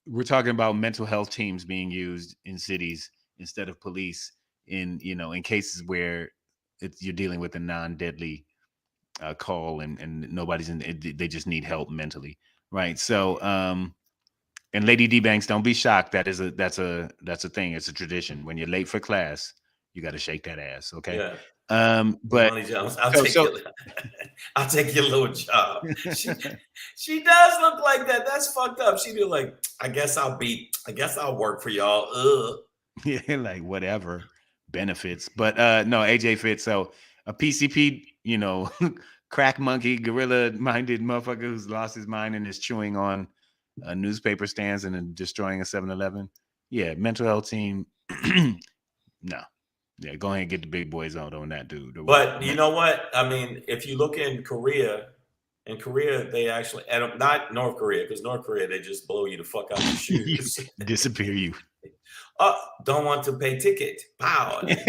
we're talking about mental health teams being used in cities instead of police in cases where you're dealing with a non-deadly call and nobody's they just need help mentally, right? So and Lady D Banks, don't be shocked. That's a thing. It's a tradition. When you're late for class, you got to shake that ass, okay? Yeah. But I'll take your little job. She does look like that. That's fucked up. She be like, I guess I'll work for y'all. Ugh. Yeah, like whatever benefits. But no, AJ Fit. So a PCP, crack monkey, gorilla-minded motherfucker who's lost his mind and is chewing on newspaper stands and then destroying a 7-Eleven. Yeah, mental health team. No. Yeah, go ahead and get the big boys on that dude. But you know what? I mean, if you look in Korea, they actually, and not North Korea, because North Korea, they just blow you the fuck out your shoes. Disappear you. Don't want to pay ticket. Pow. In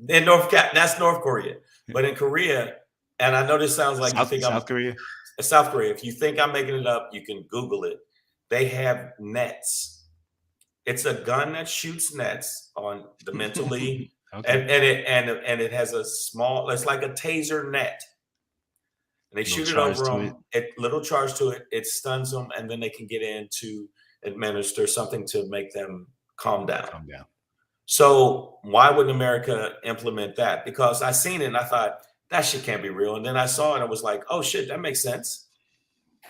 that's North Korea. But in Korea, and I know this sounds like South Korea. South Korea. If you think I'm making it up, you can Google it. They have nets. It's a gun that shoots nets on the mentally, okay. and it has a small. It's like a taser net, and they shoot it over them. Little charge to it. It stuns them, and then they can get in to administer something to make them calm down. So why wouldn't America implement that? Because I seen it and I thought that shit can't be real, and then I saw it and I was like, oh shit, that makes sense.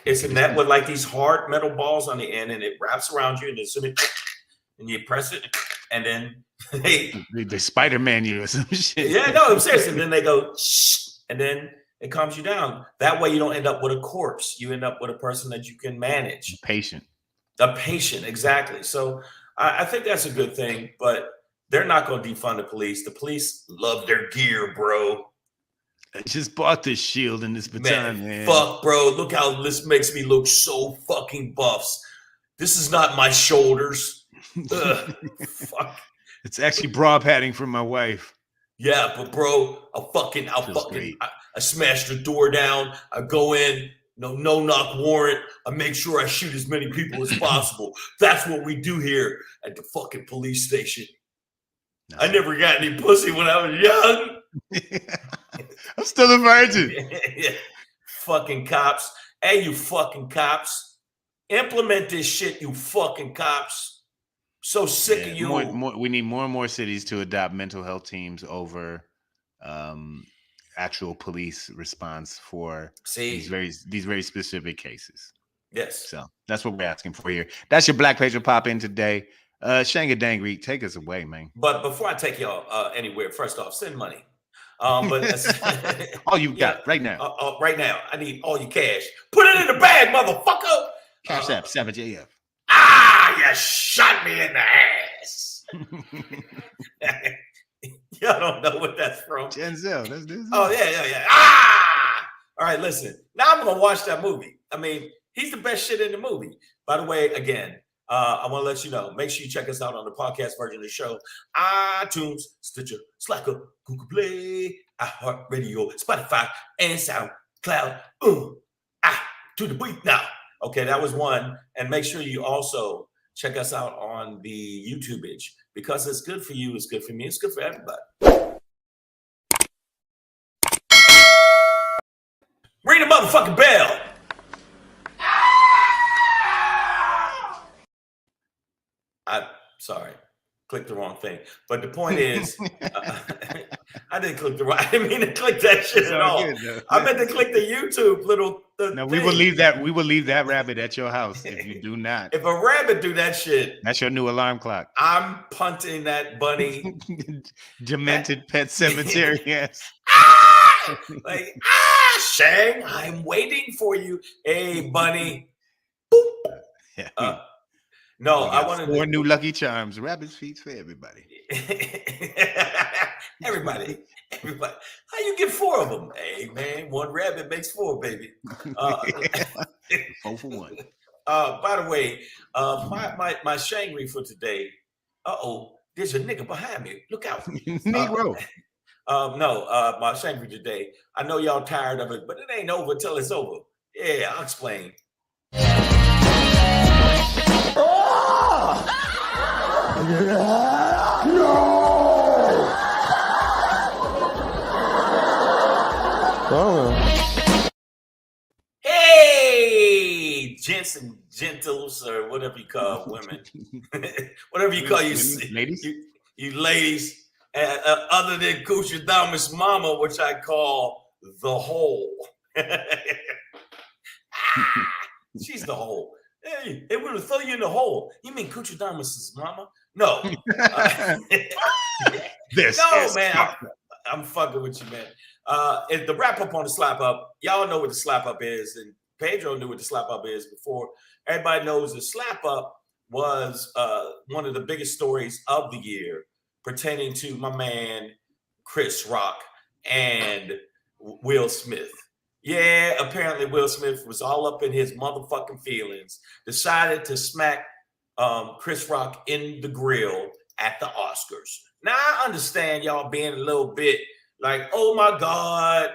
It's a net with like these hard metal balls on the end, and it wraps around you, and as soon as and you press it, and then they Spider-Man you or some shit. Yeah, no, I'm serious. And then they go, shh, and then it calms you down. That way you don't end up with a corpse. You end up with a person that you can manage. A patient, exactly. So I think that's a good thing, but they're not going to defund the police. The police love their gear, bro. I just bought this shield and this baton, man. Fuck, bro. Look how this makes me look so fucking buffs. This is not my shoulders. Fuck. It's actually bra padding from my wife. Yeah, but bro, I smash the door down. I go in, no knock warrant. I make sure I shoot as many people as possible. That's what we do here at the fucking police station. No. I never got any pussy when I was young. I'm still a virgin. Yeah. Fucking cops. Hey, you fucking cops. Implement this shit, you fucking cops. So sick of you. We need more and more cities to adopt mental health teams over actual police response for these very specific cases. Yes. So that's what we're asking for here. That's your Black Page pop in today. Shangri, take us away, man. But before I take y'all anywhere, first off, send money. But all you got right now. Right now, I need all your cash. Put it in the bag, motherfucker. Cash App, Savage AF. You shot me in the ass. Y'all don't know what that's from. Denzel. That's Denzel. Oh, yeah. All right, listen. Now I'm going to watch that movie. I mean, he's the best shit in the movie. By the way, again, I want to let you know, make sure you check us out on the podcast version of the show. iTunes, Stitcher, Slacker, Google Play, iHeartRadio, Spotify, and SoundCloud. To the beat now. Okay, that was one. And make sure you also check us out on the YouTubeage, because it's good for you, it's good for me, it's good for everybody. Ring the motherfucking bell. Sorry, clicked the wrong thing. But the point is, I didn't mean to click that shit at all. I meant to click the YouTube little. No, we will leave that rabbit at your house if you do not. If a rabbit do that shit, that's your new alarm clock. I'm punting that bunny. Demented pet cemetery. Yes. Shang, I'm waiting for you. Hey, bunny. No, I wanted 4 new Lucky Charms, rabbit's feet for everybody. everybody. How you get 4 of them? Hey man, 1 rabbit makes 4, baby. 4 for 1. By the way, my Shangry for today. There's a nigga behind me. Look out. Negro. No, my Shangry today. I know y'all tired of it, but it ain't over till it's over. Yeah, I'll explain. Hey, gents and gentles, or whatever you call women, whatever you call you ladies, you ladies, other than Kuchadamas Mama, which I call the hole. She's the hole. Hey, it would throw you in the hole. You mean Kuchadamas' mama? No. Man, I'm fucking with you, man. If the wrap up on the slap up, y'all know what the slap up is, and Pedro knew what the slap up is before. Everybody knows the slap up was one of the biggest stories of the year pertaining to my man Chris Rock and Will Smith. Yeah, apparently Will Smith was all up in his motherfucking feelings, decided to smack Chris Rock in the grill at the Oscars. Now, I understand y'all being a little bit like, oh my God,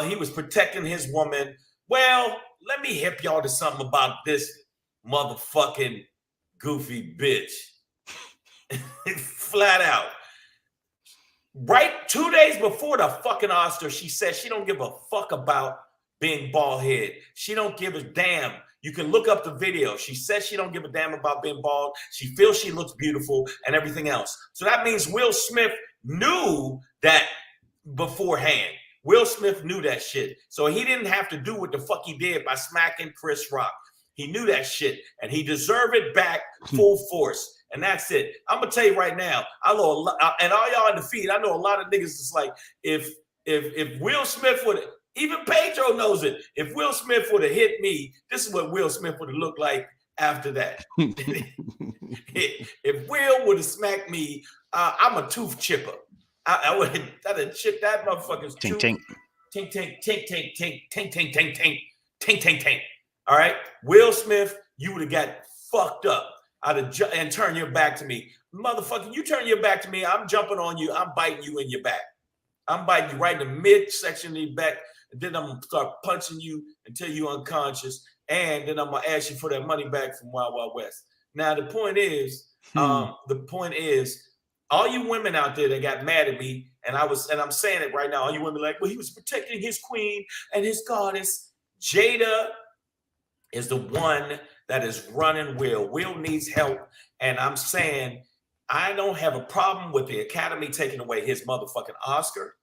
he was protecting his woman. Well, let me hip y'all to something about this motherfucking goofy bitch. Flat out. Right 2 days before the fucking Oscar, she said she don't give a fuck about being bald head. She don't give a damn. You can look up the video. She says she don't give a damn about being bald. She feels she looks beautiful and everything else. So that means Will Smith knew that beforehand. Will Smith knew that shit. So he didn't have to do what the fuck he did by smacking Chris Rock. He knew that shit, and he deserved it back full force. And that's it. I'm gonna tell you right now. I know a lot, and all y'all in the feed. I know a lot of niggas is like, if Will Smith would, even Pedro knows it. If Will Smith would have hit me, this is what Will Smith would have looked like after that. If Will would have smacked me, I'm a tooth chipper. I would have chipped that motherfucker's tooth. Tink, tink, tink, tink, tink, tink, tink, tink, tink, tink, tink, tink, tink. All right, Will Smith, you would have got fucked up. And turn your back to me. Motherfucker, you turn your back to me, I'm jumping on you, I'm biting you in your back. I'm biting you right in the midsection of your back, and then I'm going to start punching you until you're unconscious, and then I'm going to ask you for that money back from Wild Wild West. Now, the point is, all you women out there that got mad at me, and I'm saying it right now, all you women like, well, he was protecting his queen and his goddess. Jada is the one that is running Will. Will needs help. And I'm saying I don't have a problem with the Academy taking away his motherfucking Oscar,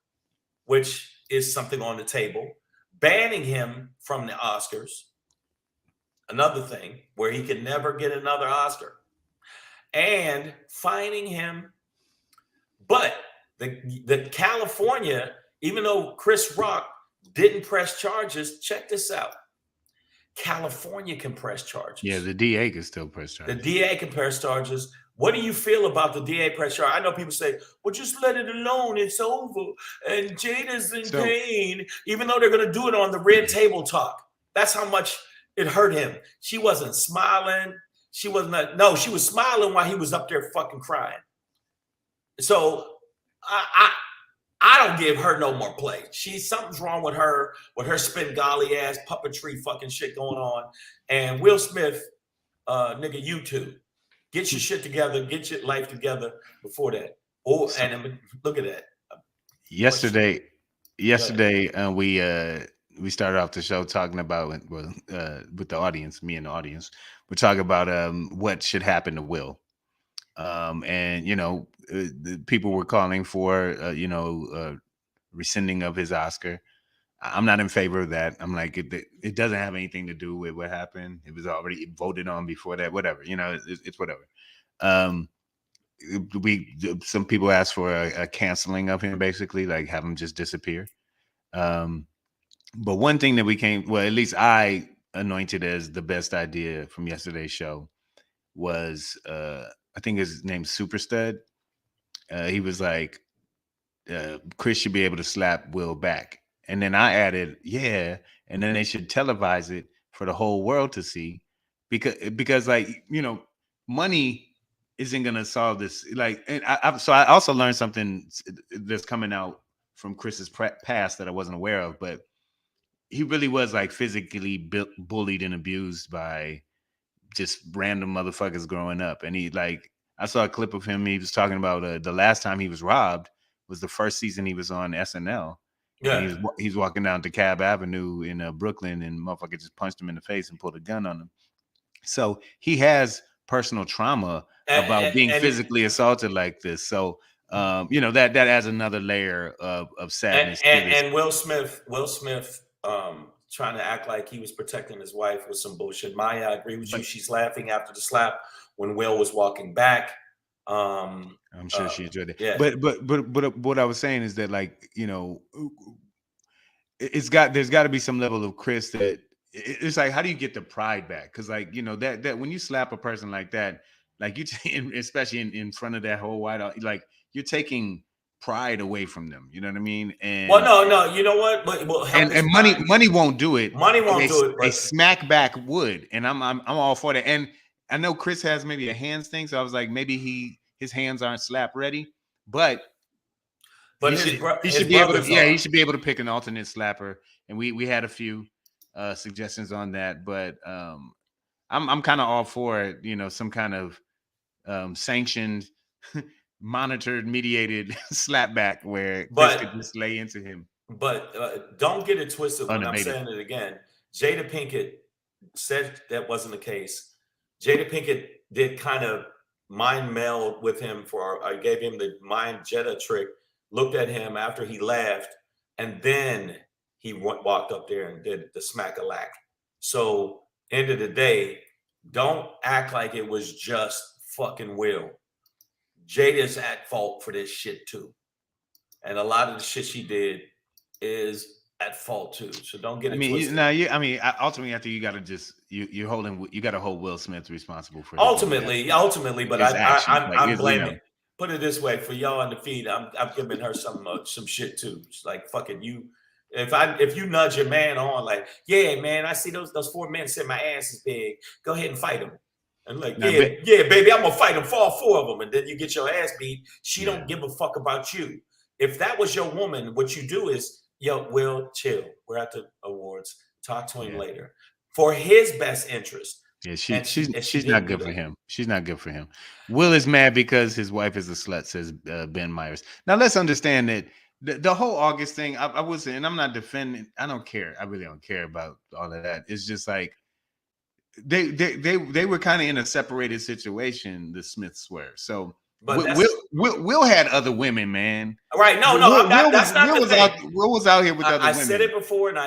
which is something on the table. Banning him from the Oscars, another thing where he can never get another Oscar. And fining him. But the California, even though Chris Rock didn't press charges, check this out. California can press charges. Yeah, the DA can still press charges. The DA can press charges. What do you feel about the DA press charge? I know people say, well, just let it alone. It's over. And Jada's in pain, even though they're going to do it on the red table talk. That's how much it hurt him. She wasn't smiling. She was smiling while he was up there fucking crying. So I don't give her no more play. Something's wrong with her Spengali ass puppetry fucking shit going on. And Will Smith, nigga, you too. Get your shit together. Get your life together before that. Oh, and look at that. Yesterday, we started off the show talking about with the audience, me and the audience. We're talking about what should happen to Will. And the people were calling for rescinding of his Oscar. I'm not in favor of that. I'm like, it doesn't have anything to do with what happened. It was already voted on before that. Whatever, it's whatever. Some people asked for a canceling of him, basically, like have him just disappear. But one thing that at least I anointed as the best idea from yesterday's show was I think his name's Super Stud. He was like, Chris should be able to slap Will back. And then I added, yeah, and then they should televise it for the whole world to see. Because like, you know, money isn't gonna solve this. Like, and so I also learned something that's coming out from Chris's past that I wasn't aware of, but he really was like physically bullied and abused by just random motherfuckers growing up. And he like, I saw a clip of him. He was talking about the last time he was robbed was the first season he was on SNL. Yeah, and he's walking down DeKalb Avenue in Brooklyn, and motherfucker just punched him in the face and pulled a gun on him. So he has personal trauma about being physically assaulted like this. So you know, that adds another layer of sadness. And Will Smith trying to act like he was protecting his wife with some bullshit. Maya, I agree with you. She's laughing after the slap when Will was walking back. I'm sure she enjoyed it. Yeah. But what I was saying is that, like, you know, there's got to be some level of Chris that it's like, how do you get the pride back? Because, like, you know, that when you slap a person like that, like especially in front of that whole white, like, you're taking pride away from them. You know what I mean? And no, you know what? But and money won't do it. Money won't do it. A smack back would, and I'm all for that. And I know Chris has maybe a hands thing, so I was like, maybe his hands aren't slap ready, but he should be able to. Yeah, he should be able to pick an alternate slapper. And we had a few suggestions on that, but I'm kind of all for it. You know, some kind of sanctioned, monitored, mediated slapback where Chris could just lay into him. But don't get it twisted when I'm saying it again. Jada Pinkett said that wasn't the case. Jada Pinkett did kind of mind meld with him I gave him the mind Jetta trick, looked at him after he laughed, and then he walked up there and did the smack-a-lack. So end of the day, don't act like it was just fucking Will. Jada's at fault for this shit too. And a lot of the shit she did is at fault too. So don't get it twisted. Ultimately, I think you got to just you got to hold Will Smith responsible for ultimately, but I'm blaming. You know. Put it this way, for y'all in the feed, I'm giving her some shit too. It's like, fucking you. If you nudge your man on, like, yeah, man, I see those 4 men said my ass is big. Go ahead and fight them. And like, yeah, baby, I'm gonna fight them for all 4 of them. And then you get your ass beat. She don't give a fuck about you. If that was your woman, what you do is, yo, Will, chill. We're at the awards. Talk to him later for his best interest. Yeah, she's not good for him. She's not good for him. Will is mad because his wife is a slut, says Ben Myers. Now let's understand that the whole August thing. I was, and I'm not defending. I don't care. I really don't care about all of that. It's just like they were kind of in a separated situation. The Smiths were so. But Will had other women, man. Right? No, that's not the thing. Will was out here with other women. I said it before, and I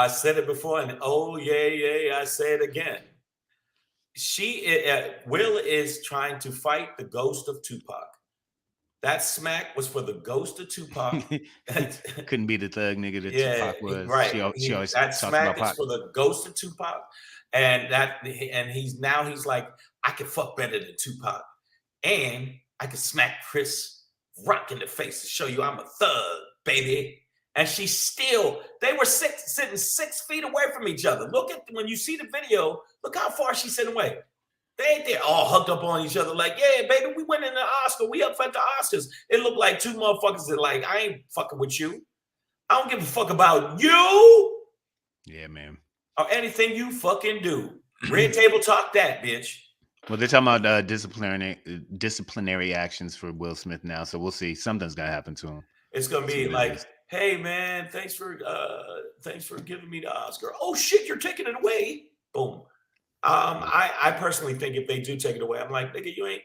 said it before, and I say it again. Will is trying to fight the ghost of Tupac. That smack was for the ghost of Tupac. Couldn't be the thug nigga that Tupac was. Right. She always that talks smack about is for the ghost of Tupac, and he's like, I can fuck better than Tupac. And I could smack Chris Rock in the face to show you I'm a thug, baby. And they were sitting 6 feet away from each other. Look at, when you see the video, look how far she's sitting away. They ain't there all hooked up on each other like, yeah, baby, we went in the Oscar. We up at the Oscars. It looked like 2 motherfuckers that like, I ain't fucking with you. I don't give a fuck about you. Yeah, man. Or anything you fucking do. Red table talk that, bitch. Well, they're talking about disciplinary actions for Will Smith now, so we'll see. Something's gonna happen to him. It's gonna be like, hey man, thanks for giving me the Oscar. Oh shit, you're taking it away. Boom. I personally think if they do take it away, I'm like, nigga, you ain't.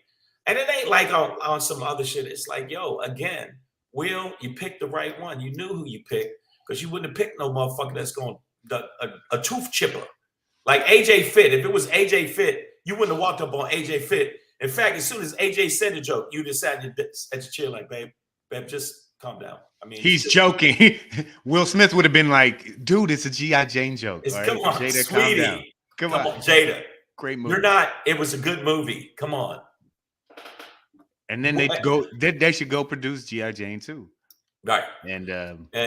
And it ain't like on some other shit. It's like, yo, again, Will, you picked the right one. You knew who you picked, because you wouldn't have picked no motherfucker that's going a tooth chipper like AJ Fit. If it was AJ Fit, you wouldn't have walked up on AJ Fit. In fact, as soon as AJ said the joke, you decided to chill, like, babe, just calm down. I mean, he's joking. Will Smith would have been like, "Dude, it's a G.I. Jane joke." It's, all come right? on, Jada, sweetie. calm down. Come on, Jada. Great movie. You're not. It was a good movie. Come on. And then they should go produce G.I. Jane too. Right. And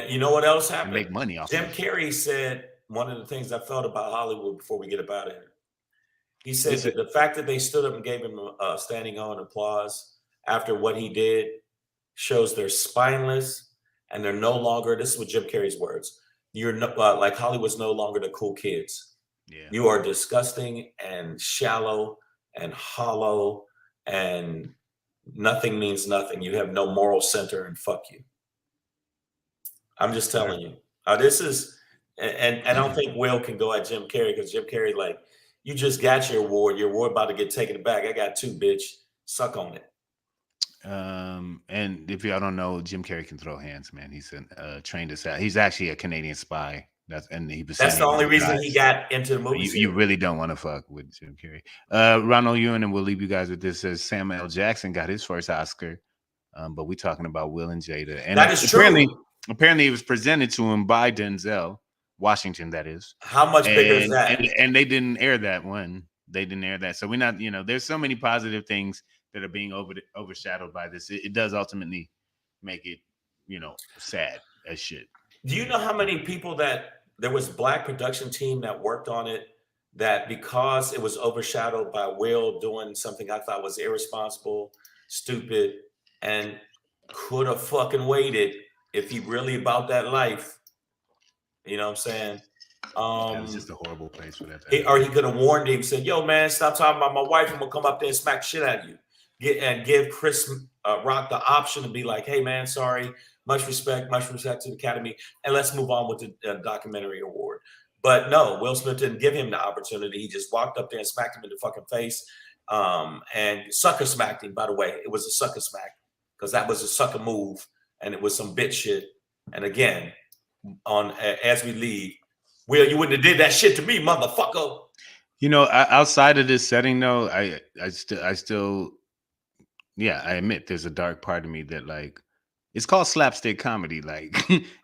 you know what else happened? Make money off Jim Carrey said one of the things I felt about Hollywood before we get up out of here. He said that the fact that they stood up and gave him a standing on applause after what he did shows they're spineless and they're no longer, this is what Jim Carrey's words, you're not, like Hollywood's no longer the cool kids. Yeah. You are disgusting and shallow and hollow and nothing means nothing. You have no moral center and fuck you. I'm just telling you. This is, and I don't think Will can go at Jim Carrey because Jim Carrey, like, you just got your award. Your award about to get taken back. I got 2, bitch. Suck on it. And if y'all don't know, Jim Carrey can throw hands, man. He's trained us out. He's actually a Canadian spy. That's the only reason he got into the movie. You really don't want to fuck with Jim Carrey. Ronald Ewan, and we'll leave you guys with this. Says Samuel L. Jackson got his first Oscar, but we talking about Will and Jada. And that is true. Apparently, it was presented to him by Denzel Washington. That is. How much bigger is that? And they didn't air that one. They didn't air that. So we're not. There's so many positive things that are being overshadowed by this. It does ultimately make it, sad as shit. Do you know how many people that there was black production team that worked on it that because it was overshadowed by Will doing something I thought was irresponsible, stupid, and could have fucking waited if he really about that life. You know what I'm saying? That was just a horrible place for that. Or he could have warned him, said, "Yo, man, stop talking about my wife. I'm gonna come up there and smack shit out of you." Give Chris Rock the option to be like, "Hey, man, sorry. Much respect to the Academy, and let's move on with the documentary award." But no, Will Smith didn't give him the opportunity. He just walked up there and smacked him in the fucking face, and sucker smacked him. By the way, it was a sucker smack because that was a sucker move, and it was some bitch shit. And again, as we leave, Will, you wouldn't have did that shit to me, motherfucker. Outside of this setting, though, I still, I admit there's a dark part of me that, like, it's called slapstick comedy. Like,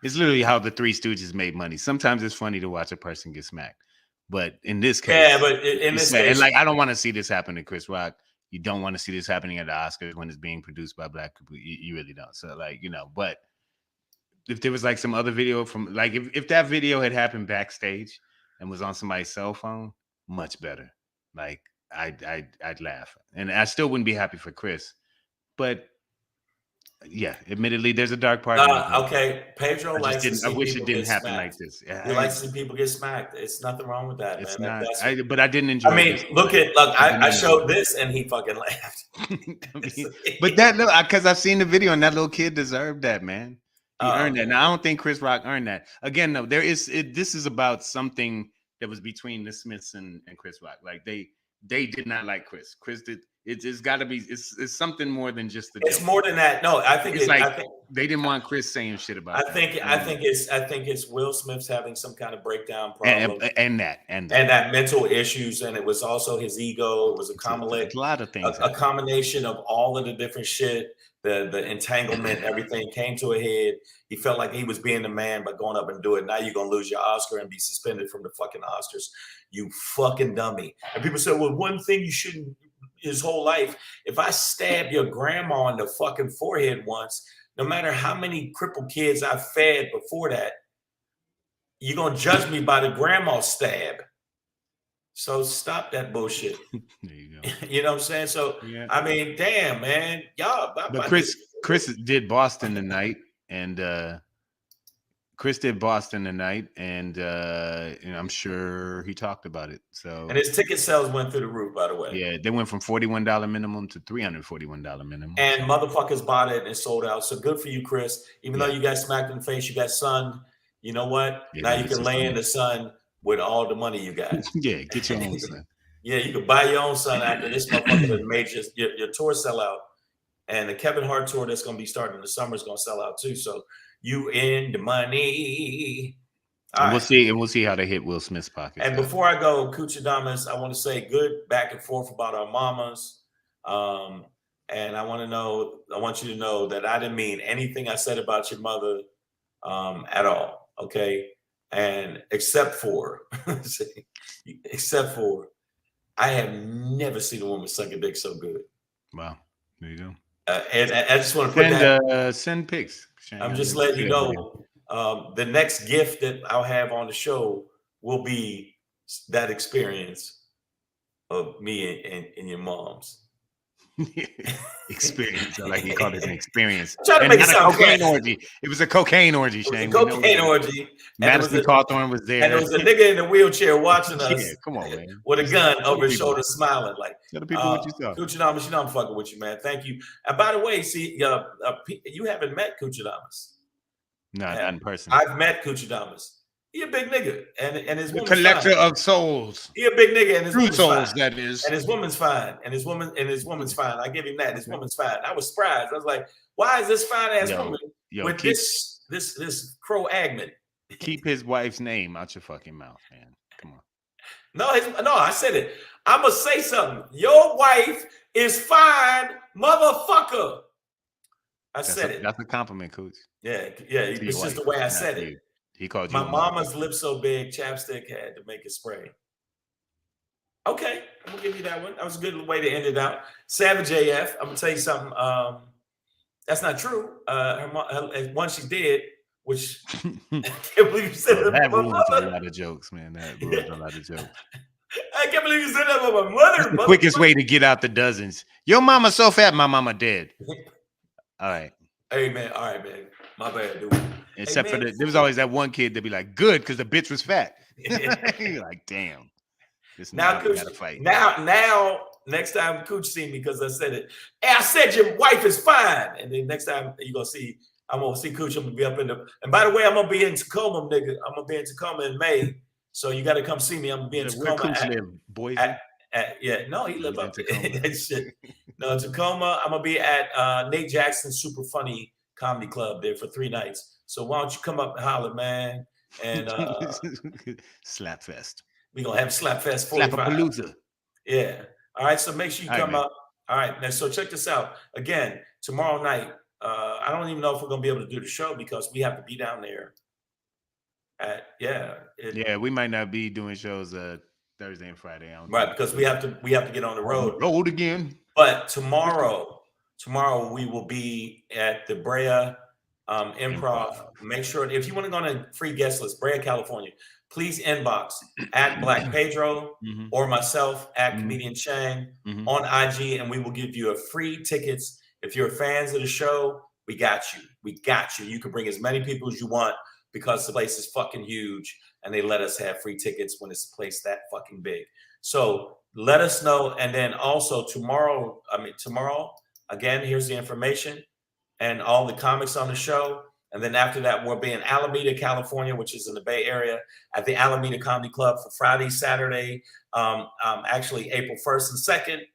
it's literally how the Three Stooges made money. Sometimes it's funny to watch a person get smacked, but in this case, in this case, and like, I don't want to see this happen to Chris Rock. You don't want to see this happening at the Oscars when it's being produced by black people. You really don't. So, like, but if there was like some other video from, like, if that video had happened backstage and was on somebody's cell phone, much better. Like, I'd laugh, and I still wouldn't be happy for Chris, but. Yeah, admittedly, there's a dark part. Okay, Pedro likes to see I wish it didn't happen smacked. like this. He likes to see people get smacked. It's nothing wrong with that, it's man. Not. But I didn't enjoy. I mean, I showed this and he fucking laughed. But that because I've seen the video and that little kid deserved that, man. He earned that. Now I don't think Chris Rock earned that. Again, no, this is about something that was between the Smiths and Chris Rock. Like they did not like Chris. Chris did. It's got to be. It's something more than just the. It's joke. More than that. No, I think they didn't want Chris saying shit about. I think it's Will Smith's having some kind of breakdown problem, and that mental issues, and it was also his ego. It was a lot of things. A combination of all of the different shit. The entanglement, everything came to a head. He felt like he was being the man, but going up and do it. Now you're gonna lose your Oscar and be suspended from the fucking Oscars. You fucking dummy. And people say, well, one thing you shouldn't. His whole life, if I stab your grandma in the fucking forehead once, no matter how many crippled kids I fed before that, you're gonna judge me by the grandma stab. So stop that bullshit. There you go. You know what I'm saying? So I mean, damn, man, y'all. But Chris did Boston tonight, and Chris did Boston tonight, and I'm sure he talked about it. So, and his ticket sales went through the roof, by the way. Yeah, they went from $41 minimum to $341 minimum. And motherfuckers bought it and sold out. So good for you, Chris. Even though you got smacked in the face, you got sunned. You know what? Now you can lay in the sun with all the money you got. Yeah, get your own sun. Yeah, you can buy your own sun after this motherfucker made your tour sell out. And the Kevin Hart tour that's going to be starting in the summer is going to sell out too. So you in the money. We'll see how they hit Will Smith's pockets. And before I go, Kuchadamas, I want to say good back and forth about our mamas. And I want you to know that I didn't mean anything I said about your mother at all. Okay. And except for, I have never seen a woman suck a dick so good. Wow. There you go. And I just want to put send pics. I'm just letting you know, the next gift that I'll have on the show will be that experience of me and your mom's. Experience. I like you called it an experience. I'm trying to make it sound cocaine orgy. It was a cocaine orgy, Shane. Cocaine orgy. Madison Cawthorn was there. And there was a nigga in a wheelchair watching us. Yeah, come on, man. With a gun over his shoulder, smiling like. Tell the people what you saw. Kuchinamas, you know I'm fucking with you, man. Thank you. And by the way, see, you haven't met Kuchinamas. No, not in person. I've met Kuchinamas. He a big nigga, and his woman's collector fine. Of souls. He a big nigga, and his woman's souls, fine. that is. And his woman's fine, and his woman's fine. I give him that. His woman's fine. I was surprised. I was like, why is this fine ass woman with this Crow Agman? Keep his wife's name out your fucking mouth, man. Come on. No, I said it. I'm gonna say something. Your wife is fine, motherfucker. Said it. That's a compliment, Coach. Yeah. It's just the way I said it. He called you. My mama's lips so big, chapstick had to make it spray. Okay, I'm gonna give you that one. That was a good way to end it out. Savage AF. I'm gonna tell you something. That's not true. Once she did, which I can't believe you said that. That ruins a lot of jokes, man. That ruins a lot of jokes. I can't believe you said that about my mother. That's the quickest way to get out the dozens. Your mama's so fat, my mama dead. All right. Hey man, all right, man. My bad, dude. Except for there was always that one kid that'd be like, good, because the bitch was fat. You're like, damn. This now Cooch gotta fight. Now, next time Cooch see me, because I said it. Hey, I said your wife is fine. And then next time I'm gonna see Cooch. I'm gonna be up in the. And by the way, I'm gonna be in Tacoma, nigga. I'm gonna be in Tacoma in May. So you got to come see me. I'm gonna be in Tacoma. Where Cooch live, boys? No, he live up there. Shit. No, Tacoma. I'm gonna be at Nate Jackson's Super Funny Comedy Club there for 3 nights. So why don't you come up and holler, man? And Slapfest. We're gonna have Slapfest 45. Slapapalooza. Yeah. All right. So make sure you come up. All right. Now, so check this out. Again, tomorrow night. I don't even know if we're gonna be able to do the show because we have to be down there. We might not be doing shows Thursday and Friday. Right, because we have to get on the road. Road again. But tomorrow we will be at the Brea Improv. Make sure if you want to go on a free guest list, Brea, California, please inbox at Black Pedro or myself at Comedian Shang on IG, and we will give you a free tickets. If you're fans of the show, we got you. We got you. You can bring as many people as you want because the place is fucking huge, and they let us have free tickets when it's a place that fucking big. So let us know. And then also tomorrow, again, here's the information and all the comics on the show. And then after that, we'll be in Alameda, California, which is in the Bay Area, at the Alameda Comedy Club for Friday, Saturday, actually April 1st and 2nd.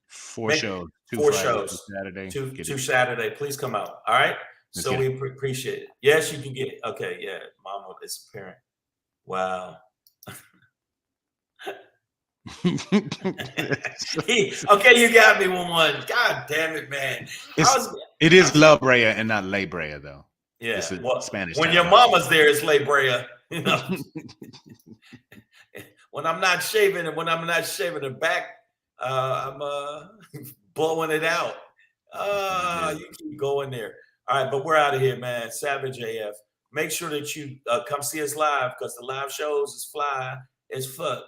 4 shows. 4 shows. Saturday. Two Saturday. Please come out. All right. So we appreciate it. Yes, you can get it. Okay. Yeah. Mama is a parent. Wow. Okay, you got me one. God damn it, man. It is La Brea and not La Brea, though. Yeah, it's Spanish. When your mama's there, it's La Brea. You know, when I'm not shaving the back, I'm blowing it out. You keep going there. All right, but we're out of here, man. Savage AF. Make sure that you come see us live because the live shows is fly as fuck.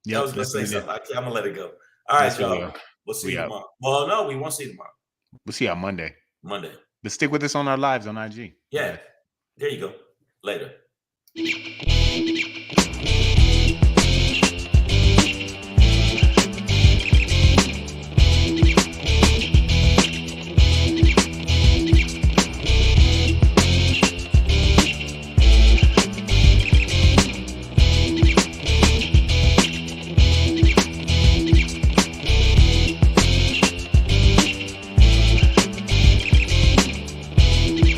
Yeah, I was gonna say something. I'm gonna let it go. All right, y'all. We'll see you tomorrow. Well, no, we won't see you tomorrow. We'll see you on Monday. But stick with us on our lives on IG. Yeah. There you go. Later.